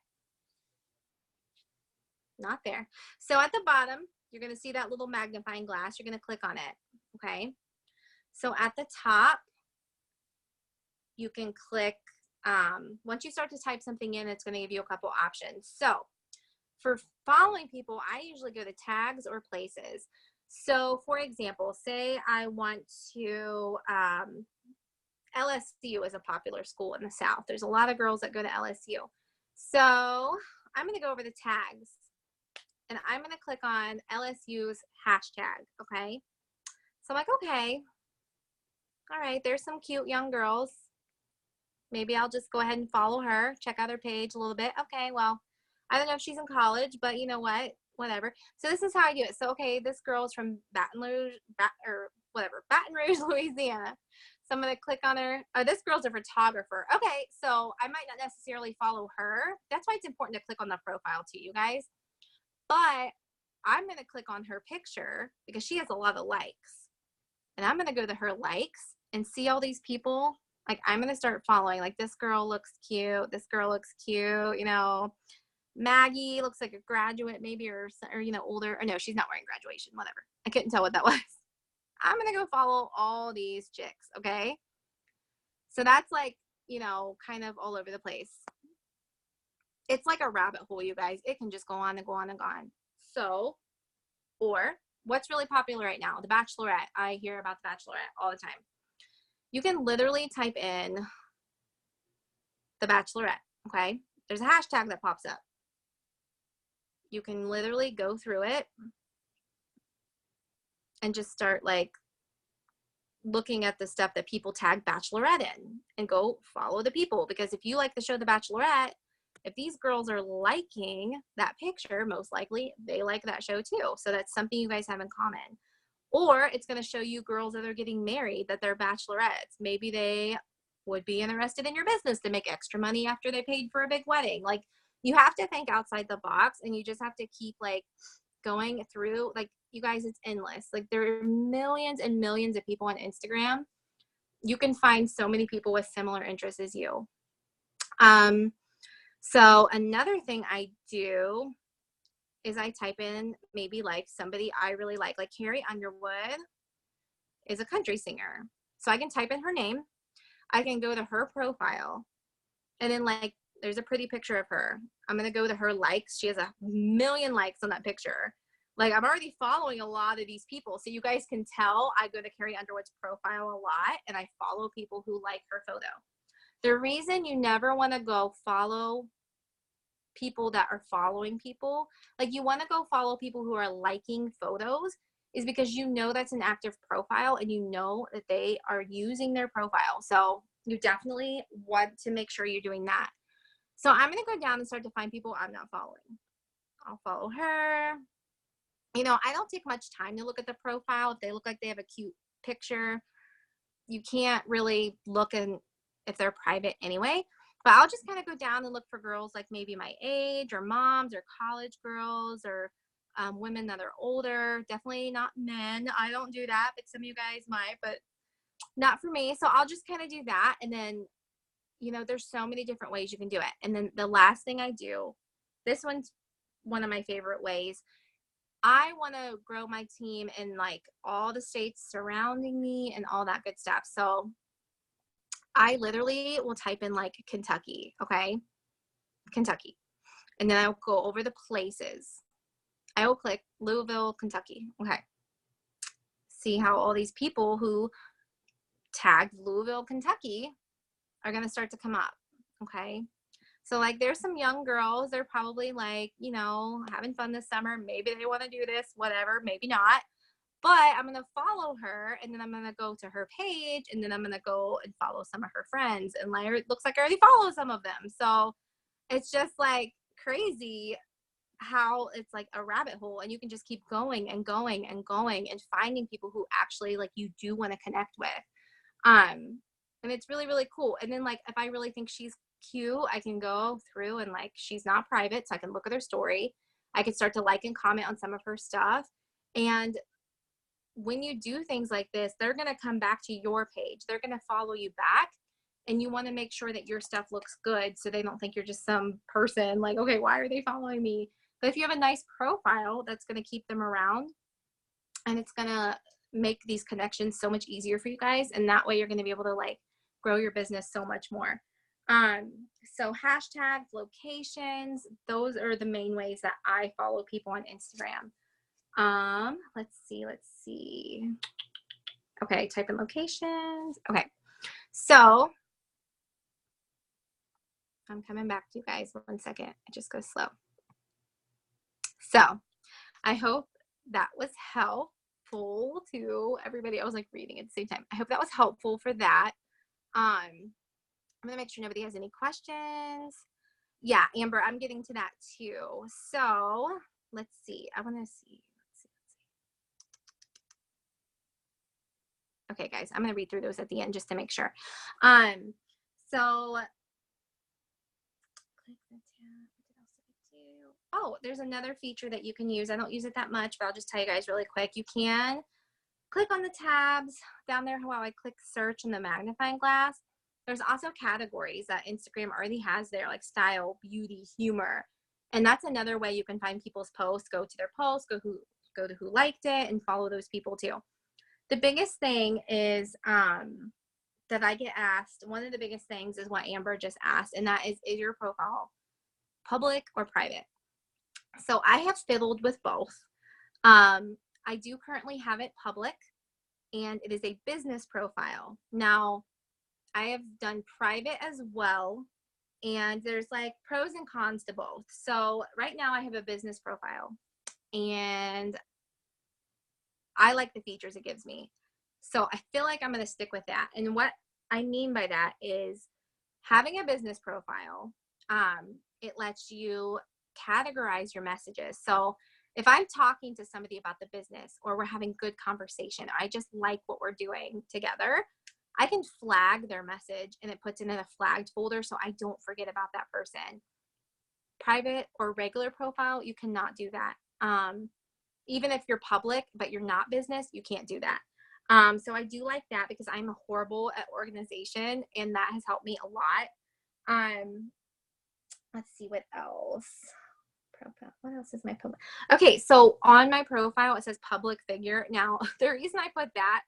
Not there. So at the bottom, you're going to see that little magnifying glass. You're going to click on it. Okay. So at the top, you can click Once you start to type something in, it's going to give you a couple options. So for following people, I usually go to tags or places. So for example, say I want to, LSU is a popular school in the South. There's a lot of girls that go to LSU. So I'm going to go over the tags and I'm going to click on LSU's hashtag. Okay. So I'm like, okay, all right, there's some cute young girls. Maybe I'll just go ahead and follow her, check out her page a little bit. Okay, well, I don't know if she's in college, but you know what? Whatever. So this is how I do it. So, okay, this girl's from Baton Rouge, Louisiana. So I'm going to click on her. This girl's a photographer. Okay, so I might not necessarily follow her. That's why it's important to click on the profile too, you guys. But I'm going to click on her picture because she has a lot of likes. And I'm going to go to her likes and see all these people. Like, I'm going to start following. Like, this girl looks cute. This girl looks cute. You know, Maggie looks like a graduate maybe or you know, older. Or no, she's not wearing graduation. Whatever. I couldn't tell what that was. I'm going to go follow all these chicks, okay? So that's like, you know, kind of all over the place. It's like a rabbit hole, you guys. It can just go on and go on and go on. So, or what's really popular right now? The Bachelorette. I hear about The Bachelorette all the time. You can literally type in The Bachelorette, okay? There's a hashtag that pops up. You can literally go through it and just start like looking at the stuff that people tag Bachelorette in and go follow the people. Because if you like the show The Bachelorette, if these girls are liking that picture, most likely they like that show too. So that's something you guys have in common. Or it's going to show you girls that are getting married, that they're bachelorettes. Maybe they would be interested in your business to make extra money after they paid for a big wedding. Like, you have to think outside the box, and you just have to keep like going through. Like, you guys, it's endless. Like, there are millions and millions of people on Instagram. You can find so many people with similar interests as you. So another thing I do is I type in maybe like somebody I really like Carrie Underwood is a country singer. So I can type in her name. I can go to her profile, and then like there's a pretty picture of her. I'm going to go to her likes. She has 1 million likes on that picture. Like, I'm already following a lot of these people. So you guys can tell I go to Carrie Underwood's profile a lot, and I follow people who like her photo. The reason you never want to go follow people that are following people, like you want to go follow people who are liking photos, is because you know that's an active profile and you know that they are using their profile. So you definitely want to make sure you're doing that. So I'm going to go down and start to find people I'm not following. I'll follow her. You know, I don't take much time to look at the profile. If they look like they have a cute picture, you can't really look in if they're private anyway. But I'll just kind of go down and look for girls like maybe my age, or moms, or college girls, or women that are older. Definitely not men. I don't do that, but some of you guys might, but not for me. So I'll just kind of do that. And then, you know, there's so many different ways you can do it. And then the last thing I do, this one's one of my favorite ways. I want to grow my team in like all the states surrounding me and all that good stuff. So I literally will type in like Kentucky, okay? Kentucky. And then I'll go over the places. I will click Louisville, Kentucky. Okay. See how all these people who tagged Louisville, Kentucky are going to start to come up, okay? So like there's some young girls, they're probably like, you know, having fun this summer. Maybe they want to do this, whatever, maybe not. But I'm going to follow her, and then I'm going to go to her page, and then I'm going to go and follow some of her friends. And like, it looks like I already follow some of them. So it's just like crazy how it's like a rabbit hole, and you can just keep going and going and going and finding people who actually like you do want to connect with. And it's really, really cool. And then like, if I really think she's cute, I can go through and like, she's not private, so I can look at her story. I can start to like and comment on some of her stuff. And when you do things like this, they're going to come back to your page. They're going to follow you back, and you want to make sure that your stuff looks good so they don't think you're just some person like, okay, why are they following me? But if you have a nice profile, that's going to keep them around, and it's going to make these connections so much easier for you guys. And that way you're going to be able to like grow your business so much more. So hashtags, locations, those are the main ways that I follow people on Instagram. Let's see. Okay, type in locations. Okay, so I'm coming back to you guys 1 second. I just go slow. So I hope that was helpful to everybody. I was like reading at the same time. I hope that was helpful for that. I'm gonna make sure nobody has any questions. Yeah, Amber, I'm getting to that too. So let's see. I want to see. Okay, guys, I'm gonna read through those at the end just to make sure. So click the tab. What else did I do? Oh, there's another feature that you can use. I don't use it that much, but I'll just tell you guys really quick. You can click on the tabs down there. How I click search in the magnifying glass. There's also categories that Instagram already has there, like style, beauty, humor. And that's another way you can find people's posts. Go to their posts, go to who liked it, and follow those people too. The biggest thing is that I get asked, one of the biggest things is what Amber just asked, and that is your profile public or private? So I have fiddled with both. I do currently have it public, and it is a business profile. Now, I have done private as well, and there's like pros and cons to both. So right now I have a business profile, and I like the features it gives me. So I feel like I'm going to stick with that. And what I mean by that is having a business profile, it lets you categorize your messages. So if I'm talking to somebody about the business, or we're having good conversation, I just like what we're doing together, I can flag their message, and it puts it in a flagged folder so I don't forget about that person. Private or regular profile, you cannot do that. Even if you're public but you're not business, you can't do that. So I do like that because I'm horrible at organization, and that has helped me a lot. Let's see what else. Profile. What else is my public? Okay, so on my profile it says public figure. Now the reason I put that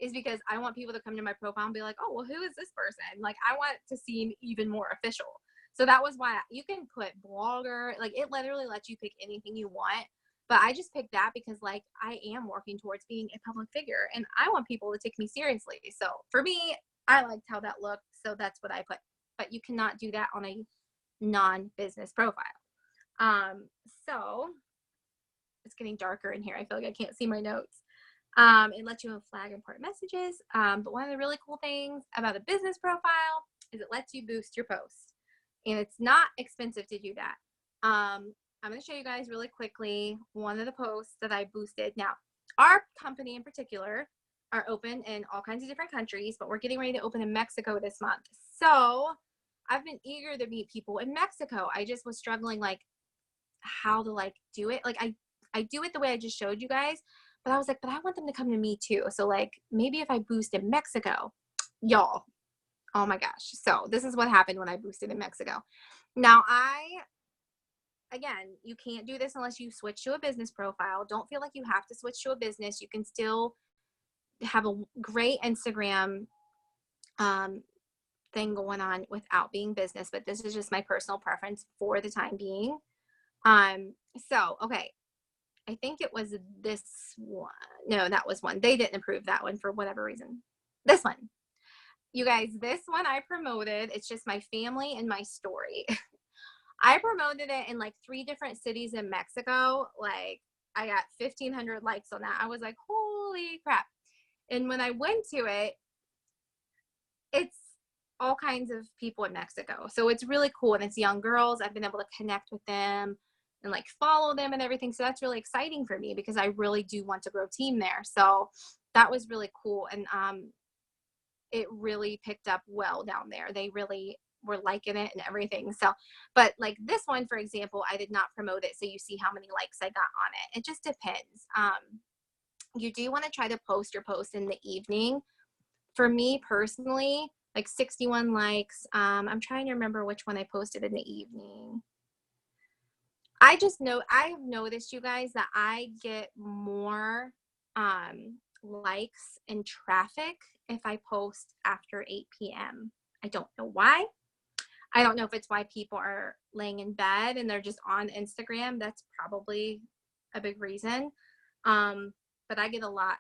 is because I want people to come to my profile and be like, oh, well, who is this person? Like, I want it to seem even more official. So that was why you can put blogger, like it literally lets you pick anything you want. But I just picked that because like I am working towards being a public figure, and I want people to take me seriously. So for me, I liked how that looked. So that's what I put. But you cannot do that on a non-business profile. So it's getting darker in here. I feel like I can't see my notes. It lets you flag important messages. But one of the really cool things about a business profile is it lets you boost your post, and it's not expensive to do that. I'm going to show you guys really quickly one of the posts that I boosted. Now, our company in particular are open in all kinds of different countries, but we're getting ready to open in Mexico this month. So I've been eager to meet people in Mexico. I just was struggling like how to like do it. Like I do it the way I just showed you guys, but I was like, but I want them to come to me too. So like maybe if I boost in Mexico, y'all, oh my gosh. So this is what happened when I boosted in Mexico. Now again, you can't do this unless you switch to a business profile. Don't feel like you have to switch to a business. You can still have a great Instagram thing going on without being business, but this is just my personal preference for the time being. So, okay. I think it was this one. No, that was one. They didn't approve that one for whatever reason. This one. You guys, this one I promoted. It's just my family and my story. I promoted it in like 3 different cities in Mexico. Like I got 1,500 likes on that. I was like, holy crap. And when I went to it, it's all kinds of people in Mexico. So it's really cool. And it's young girls. I've been able to connect with them and like follow them and everything. So that's really exciting for me because I really do want to grow team there. So that was really cool. And it really picked up well down there. They really were liking it and everything. So, but like this one, for example, I did not promote it. So you see how many likes I got on it. It just depends. You do want to try to post your post in the evening. For me personally, like 61 likes. I'm trying to remember which one I posted in the evening. I just know, I've noticed, you guys, that I get more likes and traffic if I post after 8 p.m. I don't know why. I don't know if it's why people are laying in bed and they're just on Instagram. That's probably a big reason. But I get a lot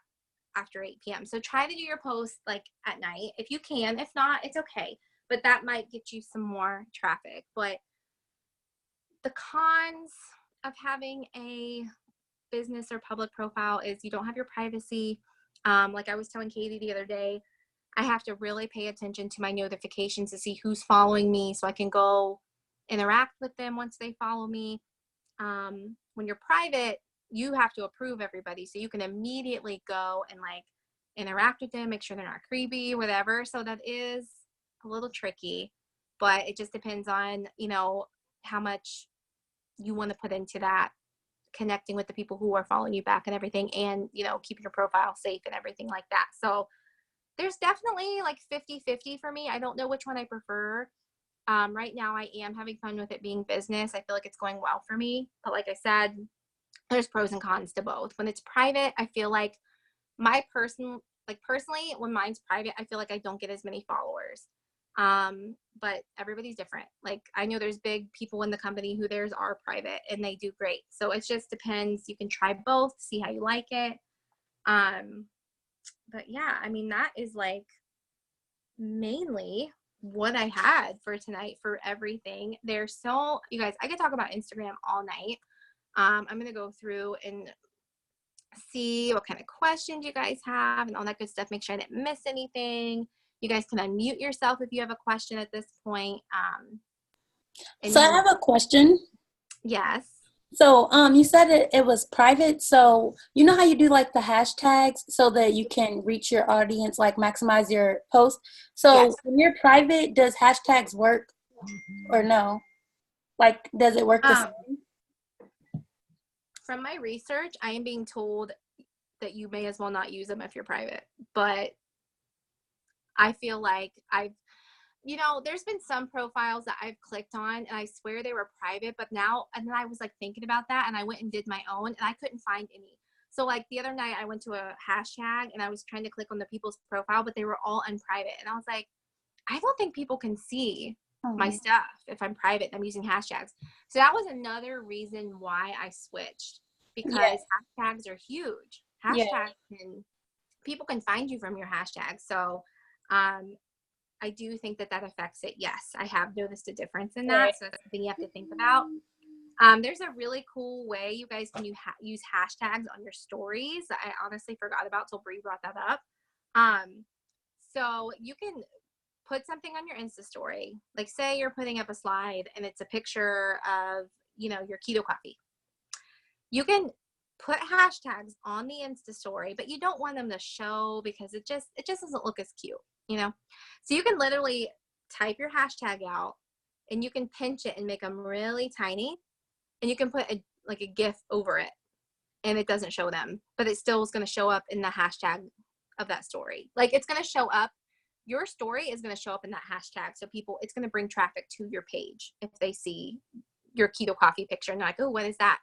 after 8 p.m. So try to do your posts like at night if you can. If not, it's okay. But that might get you some more traffic. But the cons of having a business or public profile is you don't have your privacy. Like I was telling Katie the other day, I have to really pay attention to my notifications to see who's following me so I can go interact with them once they follow me. When you're private, you have to approve everybody. So you can immediately go and like interact with them, make sure they're not creepy, whatever. So that is a little tricky, but it just depends on, you know, how much you want to put into that, connecting with the people who are following you back and everything, and, you know, keeping your profile safe and everything like that. So there's definitely like 50-50 for me. I don't know which one I prefer. Right now I am having fun with it being business. I feel like it's going well for me. But like I said, there's pros and cons to both. When it's private, I feel like personally, when mine's private, I feel like I don't get as many followers. But everybody's different. Like I know there's big people in the company who theirs are private and they do great. So it just depends. You can try both, see how you like it. But yeah, I mean, that is like mainly what I had for tonight for everything. You guys, I could talk about Instagram all night. I'm going to go through and see what kind of questions you guys have and all that good stuff. Make sure I didn't miss anything. You guys can unmute yourself if you have a question at this point. So I have a question. Yes. So you said it was private. So you know how you do like the hashtags so that you can reach your audience, like maximize your post. So Yes. when you're private, does hashtags work or no? Like, does it work the same? From my research, I am being told that you may as well not use them if you're private. But I feel like there's been some profiles that I've clicked on and I swear they were private, but now, and then I was like thinking about that and I went and did my own and I couldn't find any. So like the other night I went to a hashtag and I was trying to click on the people's profile, but they were all unprivate. And I was like, I don't think people can see my stuff if I'm private and I'm using hashtags. So that was another reason why I switched, because hashtags are huge. Hashtags people can find you from your hashtags. So I do think that affects it. Yes, I have noticed a difference in that. So that's something you have to think about. There's a really cool way you guys can use hashtags on your stories that I honestly forgot about till Bree brought that up. So you can put something on your Insta story. Like say you're putting up a slide and it's a picture of, your keto coffee. You can put hashtags on the Insta story, but you don't want them to show because it just doesn't look as cute, So you can literally type your hashtag out and you can pinch it and make them really tiny, and you can put a GIF over it and it doesn't show them, but it still is going to show up in the hashtag of that story. Like it's going to show up, your story is going to show up in that hashtag. So it's going to bring traffic to your page if they see your keto coffee picture and they're like, oh, what is that?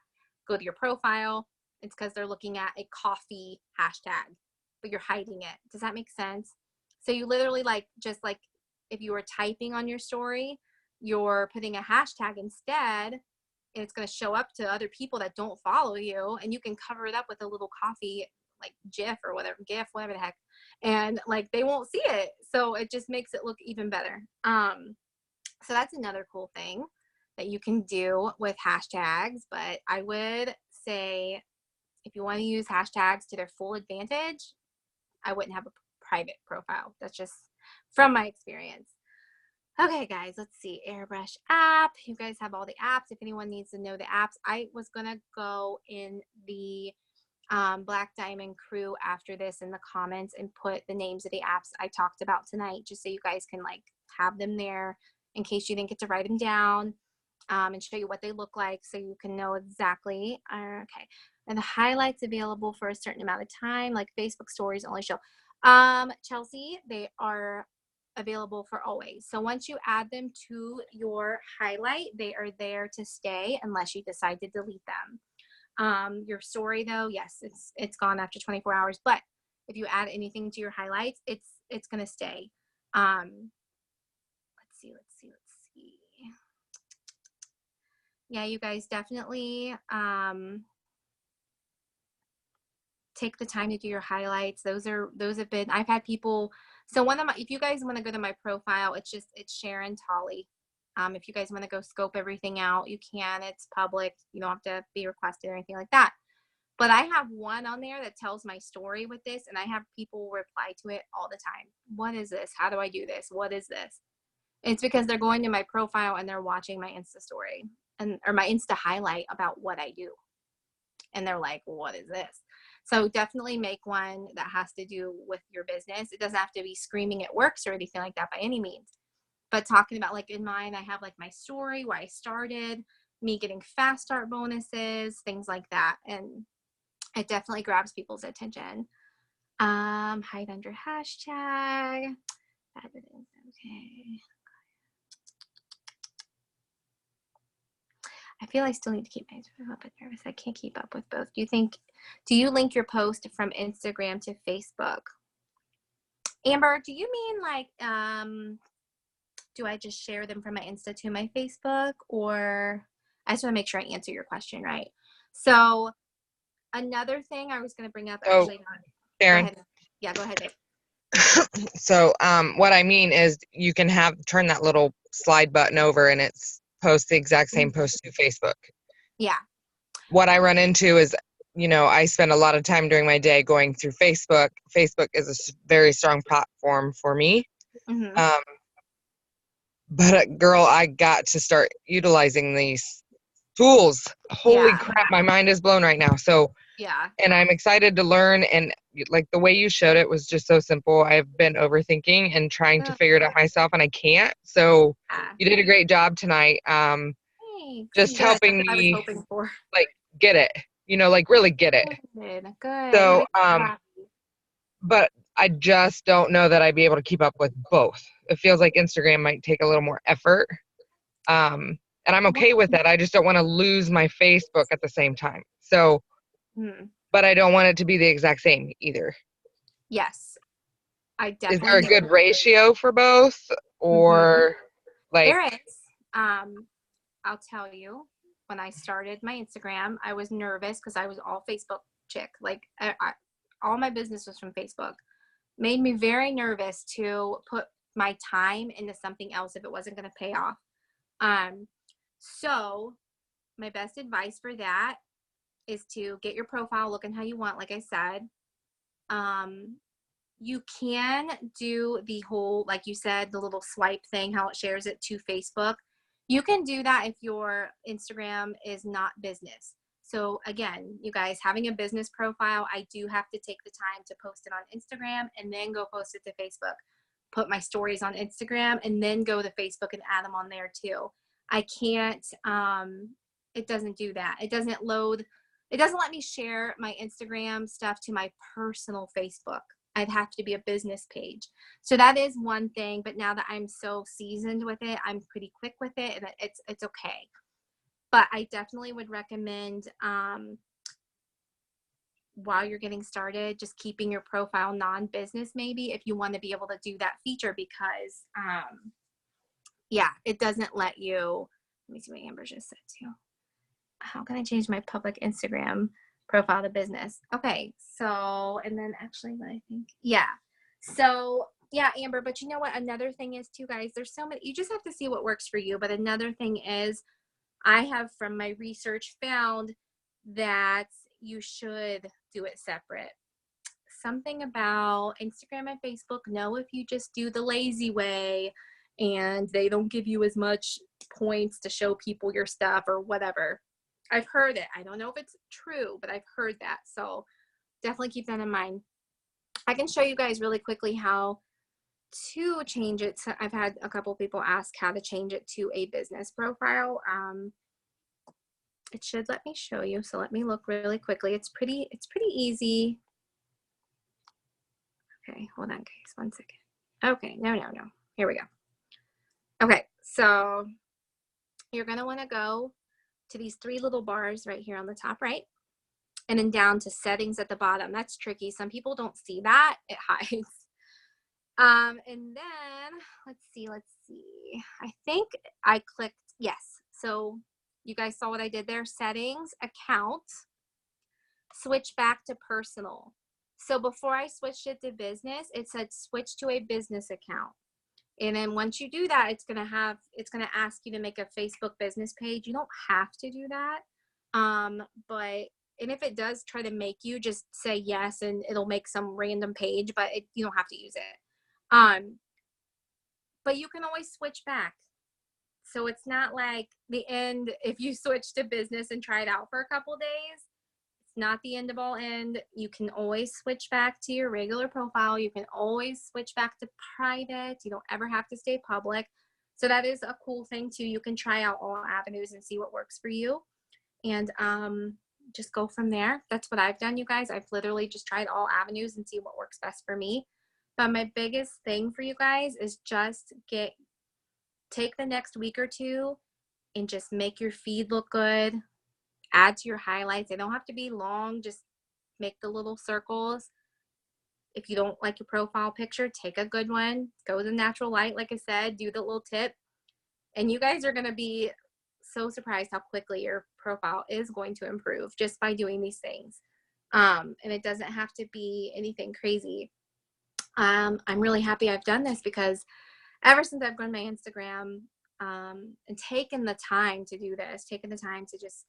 Go to your profile. It's because they're looking at a coffee hashtag, but you're hiding it. Does that make sense? So you literally just if you were typing on your story, you're putting a hashtag instead, and it's going to show up to other people that don't follow you, and you can cover it up with a little coffee GIF or whatever, GIF, whatever the heck, and they won't see it. So it just makes it look even better. So that's another cool thing that you can do with hashtags. But I would say if you want to use hashtags to their full advantage, I wouldn't have a private profile. That's just from my experience. Okay, guys, let's see. Airbrush app. You guys have all the apps. If anyone needs to know the apps, I was going to go in the Black Diamond crew after this in the comments and put the names of the apps I talked about tonight, just so you guys can have them there in case you didn't get to write them down, and show you what they look like so you can know exactly. Okay. And the highlights available for a certain amount of time, like Facebook stories only show. Chelsea, they are available for always. So once you add them to your highlight, they are there to stay unless you decide to delete them. Your story though, yes, it's gone after 24 hours, but if you add anything to your highlights, it's going to stay. Let's see. Yeah, you guys definitely take the time to do your highlights. Those have been, I've had people, so one of my, if you guys want to go to my profile, it's Sharon Tolley. If you guys want to go scope everything out, you can. It's public. You don't have to be requested or anything like that. But I have one on there that tells my story with this, and I have people reply to it all the time. What is this? How do I do this? What is this? And it's because they're going to my profile and they're watching my Insta story or my Insta highlight about what I do. And they're like, what is this? So definitely make one that has to do with your business. It doesn't have to be screaming it works or anything like that by any means. But talking about, like, in mine, I have like my story, why I started, me getting fast start bonuses, things like that. And it definitely grabs people's attention. Hide under hashtag. Okay. I feel I still need to keep my a bit nervous. I can't keep up with both. Do you link your post from Instagram to Facebook? Amber, do you mean like, do I just share them from my Insta to my Facebook? Or I just want to make sure I answer your question right. So another thing I was going to bring up, So, actually, Sharon. go ahead. Yeah, go ahead, babe. So what I mean is you can turn that little slide button over and it's post the exact same post to Facebook. Yeah. What I run into is, I spend a lot of time during my day going through Facebook. Facebook is a very strong platform for me. Mm-hmm. But girl, I got to start utilizing these tools. Holy crap, my mind is blown right now. So yeah. And I'm excited to learn, and like the way you showed it was just so simple. I've been overthinking and trying to figure it out myself, and I can't. So you did a great job tonight. Just helping I was me hoping for. like get it, like really get it. Good. So, but I just don't know that I'd be able to keep up with both. It feels like Instagram might take a little more effort. And I'm okay with that. I just don't want to lose my Facebook at the same time. So, but I don't want it to be the exact same either. Yes. I definitely. Is there a good ratio for both, or like? There is. I'll tell you, when I started my Instagram, I was nervous because I was all Facebook chick. Like, all my business was from Facebook. Made me very nervous to put my time into something else if it wasn't going to pay off. So my best advice for that is to get your profile looking how you want. Like I said, you can do the whole, like you said, the little swipe thing, how it shares it to Facebook. You can do that if your Instagram is not business. So again, you guys, having a business profile, I do have to take the time to post it on Instagram and then go post it to Facebook. Put my stories on Instagram and then go to Facebook and add them on there too. I can't, it doesn't do that. It doesn't let me share my Instagram stuff to my personal Facebook. I'd have to be a business page. So that is one thing, but now that I'm so seasoned with it, I'm pretty quick with it, and it's okay. But I definitely would recommend, while you're getting started, just keeping your profile non-business maybe, if you want to be able to do that feature, because it doesn't let you. Let me see what Amber just said too. How can I change my public Instagram profile to business? Okay, so, and then actually I think, so Amber, but you know what, another thing is too, guys, there's so many, you just have to see what works for you. But another thing is, I have from my research found that you should do it separate. Something about Instagram and Facebook, no, if you just do the lazy way and they don't give you as much points to show people your stuff or whatever. I've heard it. I don't know if it's true, but I've heard that. So definitely keep that in mind. I can show you guys really quickly how to change it. So I've had a couple people ask how to change it to a business profile. It should let me show you. So let me look really quickly. It's pretty easy. Okay, hold on guys, 1 second. Okay, no. Here we go. Okay, so you're gonna wanna go to these three little bars right here on the top right, and then down to settings at the bottom. That's tricky. Some people don't see that. It hides. And then let's see. I think I clicked yes. So You guys saw what I did there. Settings, account, switch back to personal. So before I switched it to business, it said switch to a business account. And then once you do that, it's going to ask you to make a Facebook business page. You don't have to do that. And if it does try to make you, just say yes, and it'll make some random page, but you don't have to use it. But you can always switch back. So it's not like the end if you switch to business and try it out for a couple days. It's not the end of all end. You can always switch back to your regular profile. You can always switch back to private. You don't ever have to stay public. So that is a cool thing too. You can try out all avenues and see what works for you. And just go from there. That's what I've done, you guys. I've literally just tried all avenues and see what works best for me. But my biggest thing for you guys is just take the next week or two and just make your feed look good. Add to your highlights. They don't have to be long. Just make the little circles. If you don't like your profile picture, take a good one. Go with the natural light, like I said. Do the little tip. And you guys are going to be so surprised how quickly your profile is going to improve just by doing these things. And it doesn't have to be anything crazy. I'm really happy I've done this because ever since I've grown my Instagram and taken the time to do this, taken the time to just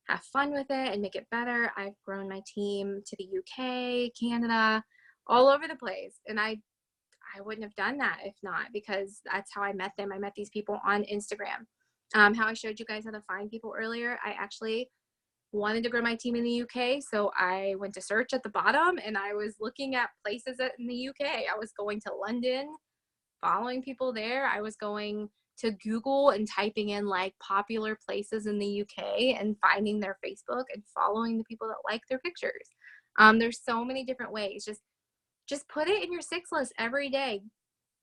have fun with it and make it better, I've grown my team to the UK, Canada, all over the place. And I wouldn't have done that if not, because that's how I met them. I met these people on Instagram. How I showed you guys how to find people earlier, I actually wanted to grow my team in the UK. So I went to search at the bottom and I was looking at places in the UK. I was going to London, following people there. I was going to Google and typing in like popular places in the UK and finding their Facebook and following the people that like their pictures. There's so many different ways. Just put it in your 6 list every day.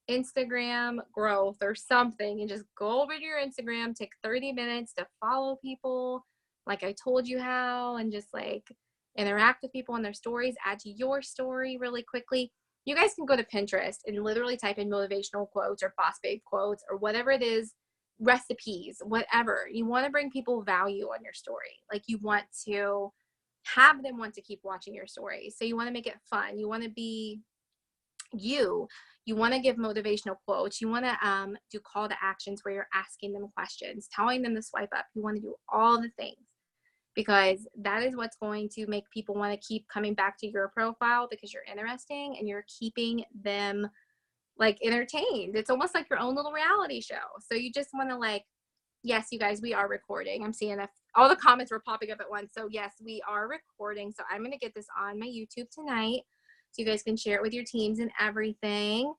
Instagram growth or something, and just go over to your Instagram, take 30 minutes to follow people like I told you how, and just like interact with people on their stories, add to your story really quickly. You guys can go to Pinterest and literally type in motivational quotes or boss babe quotes or whatever it is, recipes, whatever. You want to bring people value on your story. Like you want to have them want to keep watching your story. So you want to make it fun. You want to be you. You want to give motivational quotes. You want to do call to actions where you're asking them questions, telling them to swipe up. You want to do all the things because that is what's going to make people want to keep coming back to your profile because you're interesting and you're keeping them like entertained. It's almost like your own little reality show. So you just want to like, yes, you guys, we are recording. I'm seeing if all the comments were popping up at once. So yes, we are recording. So I'm going to get this on my YouTube tonight. So you guys can share it with your teams and everything.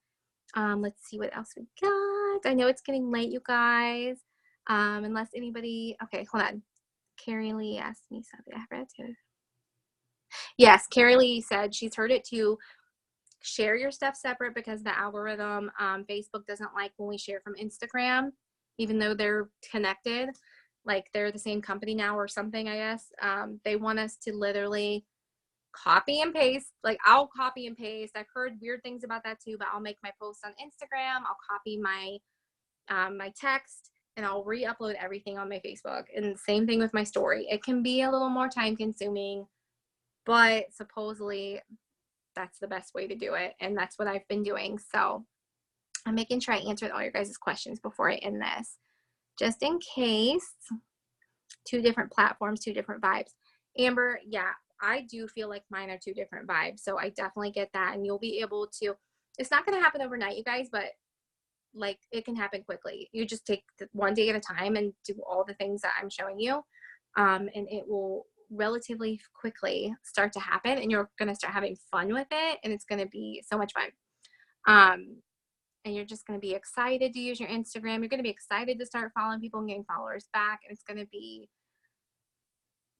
Let's see what else we got. I know it's getting late, you guys. Unless anybody, okay, hold on. Carrie Lee asked me something. I read too. Yes, Carrie Lee said she's heard it too. Share your stuff separate because the algorithm, Facebook doesn't like when we share from Instagram, even though they're connected. Like they're the same company now or something, I guess. They want us to literally copy and paste. Like I'll copy and paste. I've heard weird things about that too, but I'll make my post on Instagram. I'll copy my my text and I'll re-upload everything on my Facebook. And same thing with my story. It can be a little more time consuming, but supposedly that's the best way to do it. And that's what I've been doing. So I'm making sure I answered all your guys' questions before I end this, just in case. 2 different platforms, 2 different vibes. Amber, yeah, I do feel like mine are 2 different vibes. So I definitely get that. And you'll be able to, it's not going to happen overnight, you guys, but like it can happen quickly. You just take one day at a time and do all the things that I'm showing you. And it will relatively quickly start to happen and you're going to start having fun with it. And it's going to be so much fun. And you're just going to be excited to use your Instagram. You're going to be excited to start following people and getting followers back. And it's going to be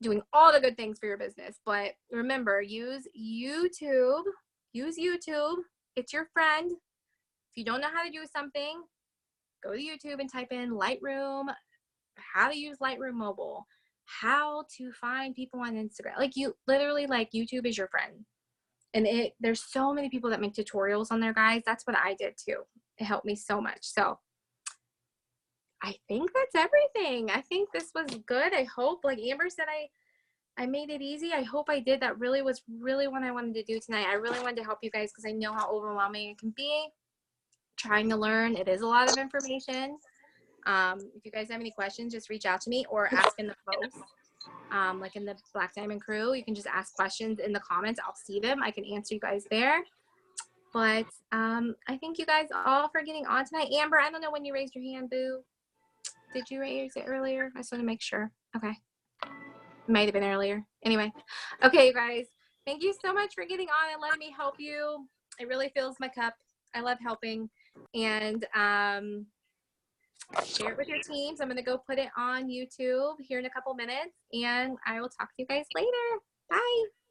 doing all the good things for your business. But remember, use YouTube. Use YouTube. It's your friend. If you don't know how to do something, go to YouTube and type in Lightroom, how to use Lightroom mobile, how to find people on Instagram. Like you literally, like YouTube is your friend. And there's so many people that make tutorials on there, guys. That's what I did too. It helped me so much. So I think that's everything. I think this was good. I hope, like Amber said, I made it easy. I hope I did. That really was really what I wanted to do tonight. I really wanted to help you guys because I know how overwhelming it can be trying to learn. It is a lot of information. If you guys have any questions, just reach out to me or ask in the post. Like in the Black Diamond Crew, you can just ask questions in the comments. I'll see them. I can answer you guys there. But I thank you guys all for getting on tonight. Amber, I don't know when you raised your hand, boo. Did you raise it earlier? I just want to make sure. Okay. Might have been earlier. Anyway. Okay, you guys. Thank you so much for getting on and letting me help you. It really fills my cup. I love helping. And share it with your teams. I'm going to go put it on YouTube here in a couple minutes. And I will talk to you guys later. Bye.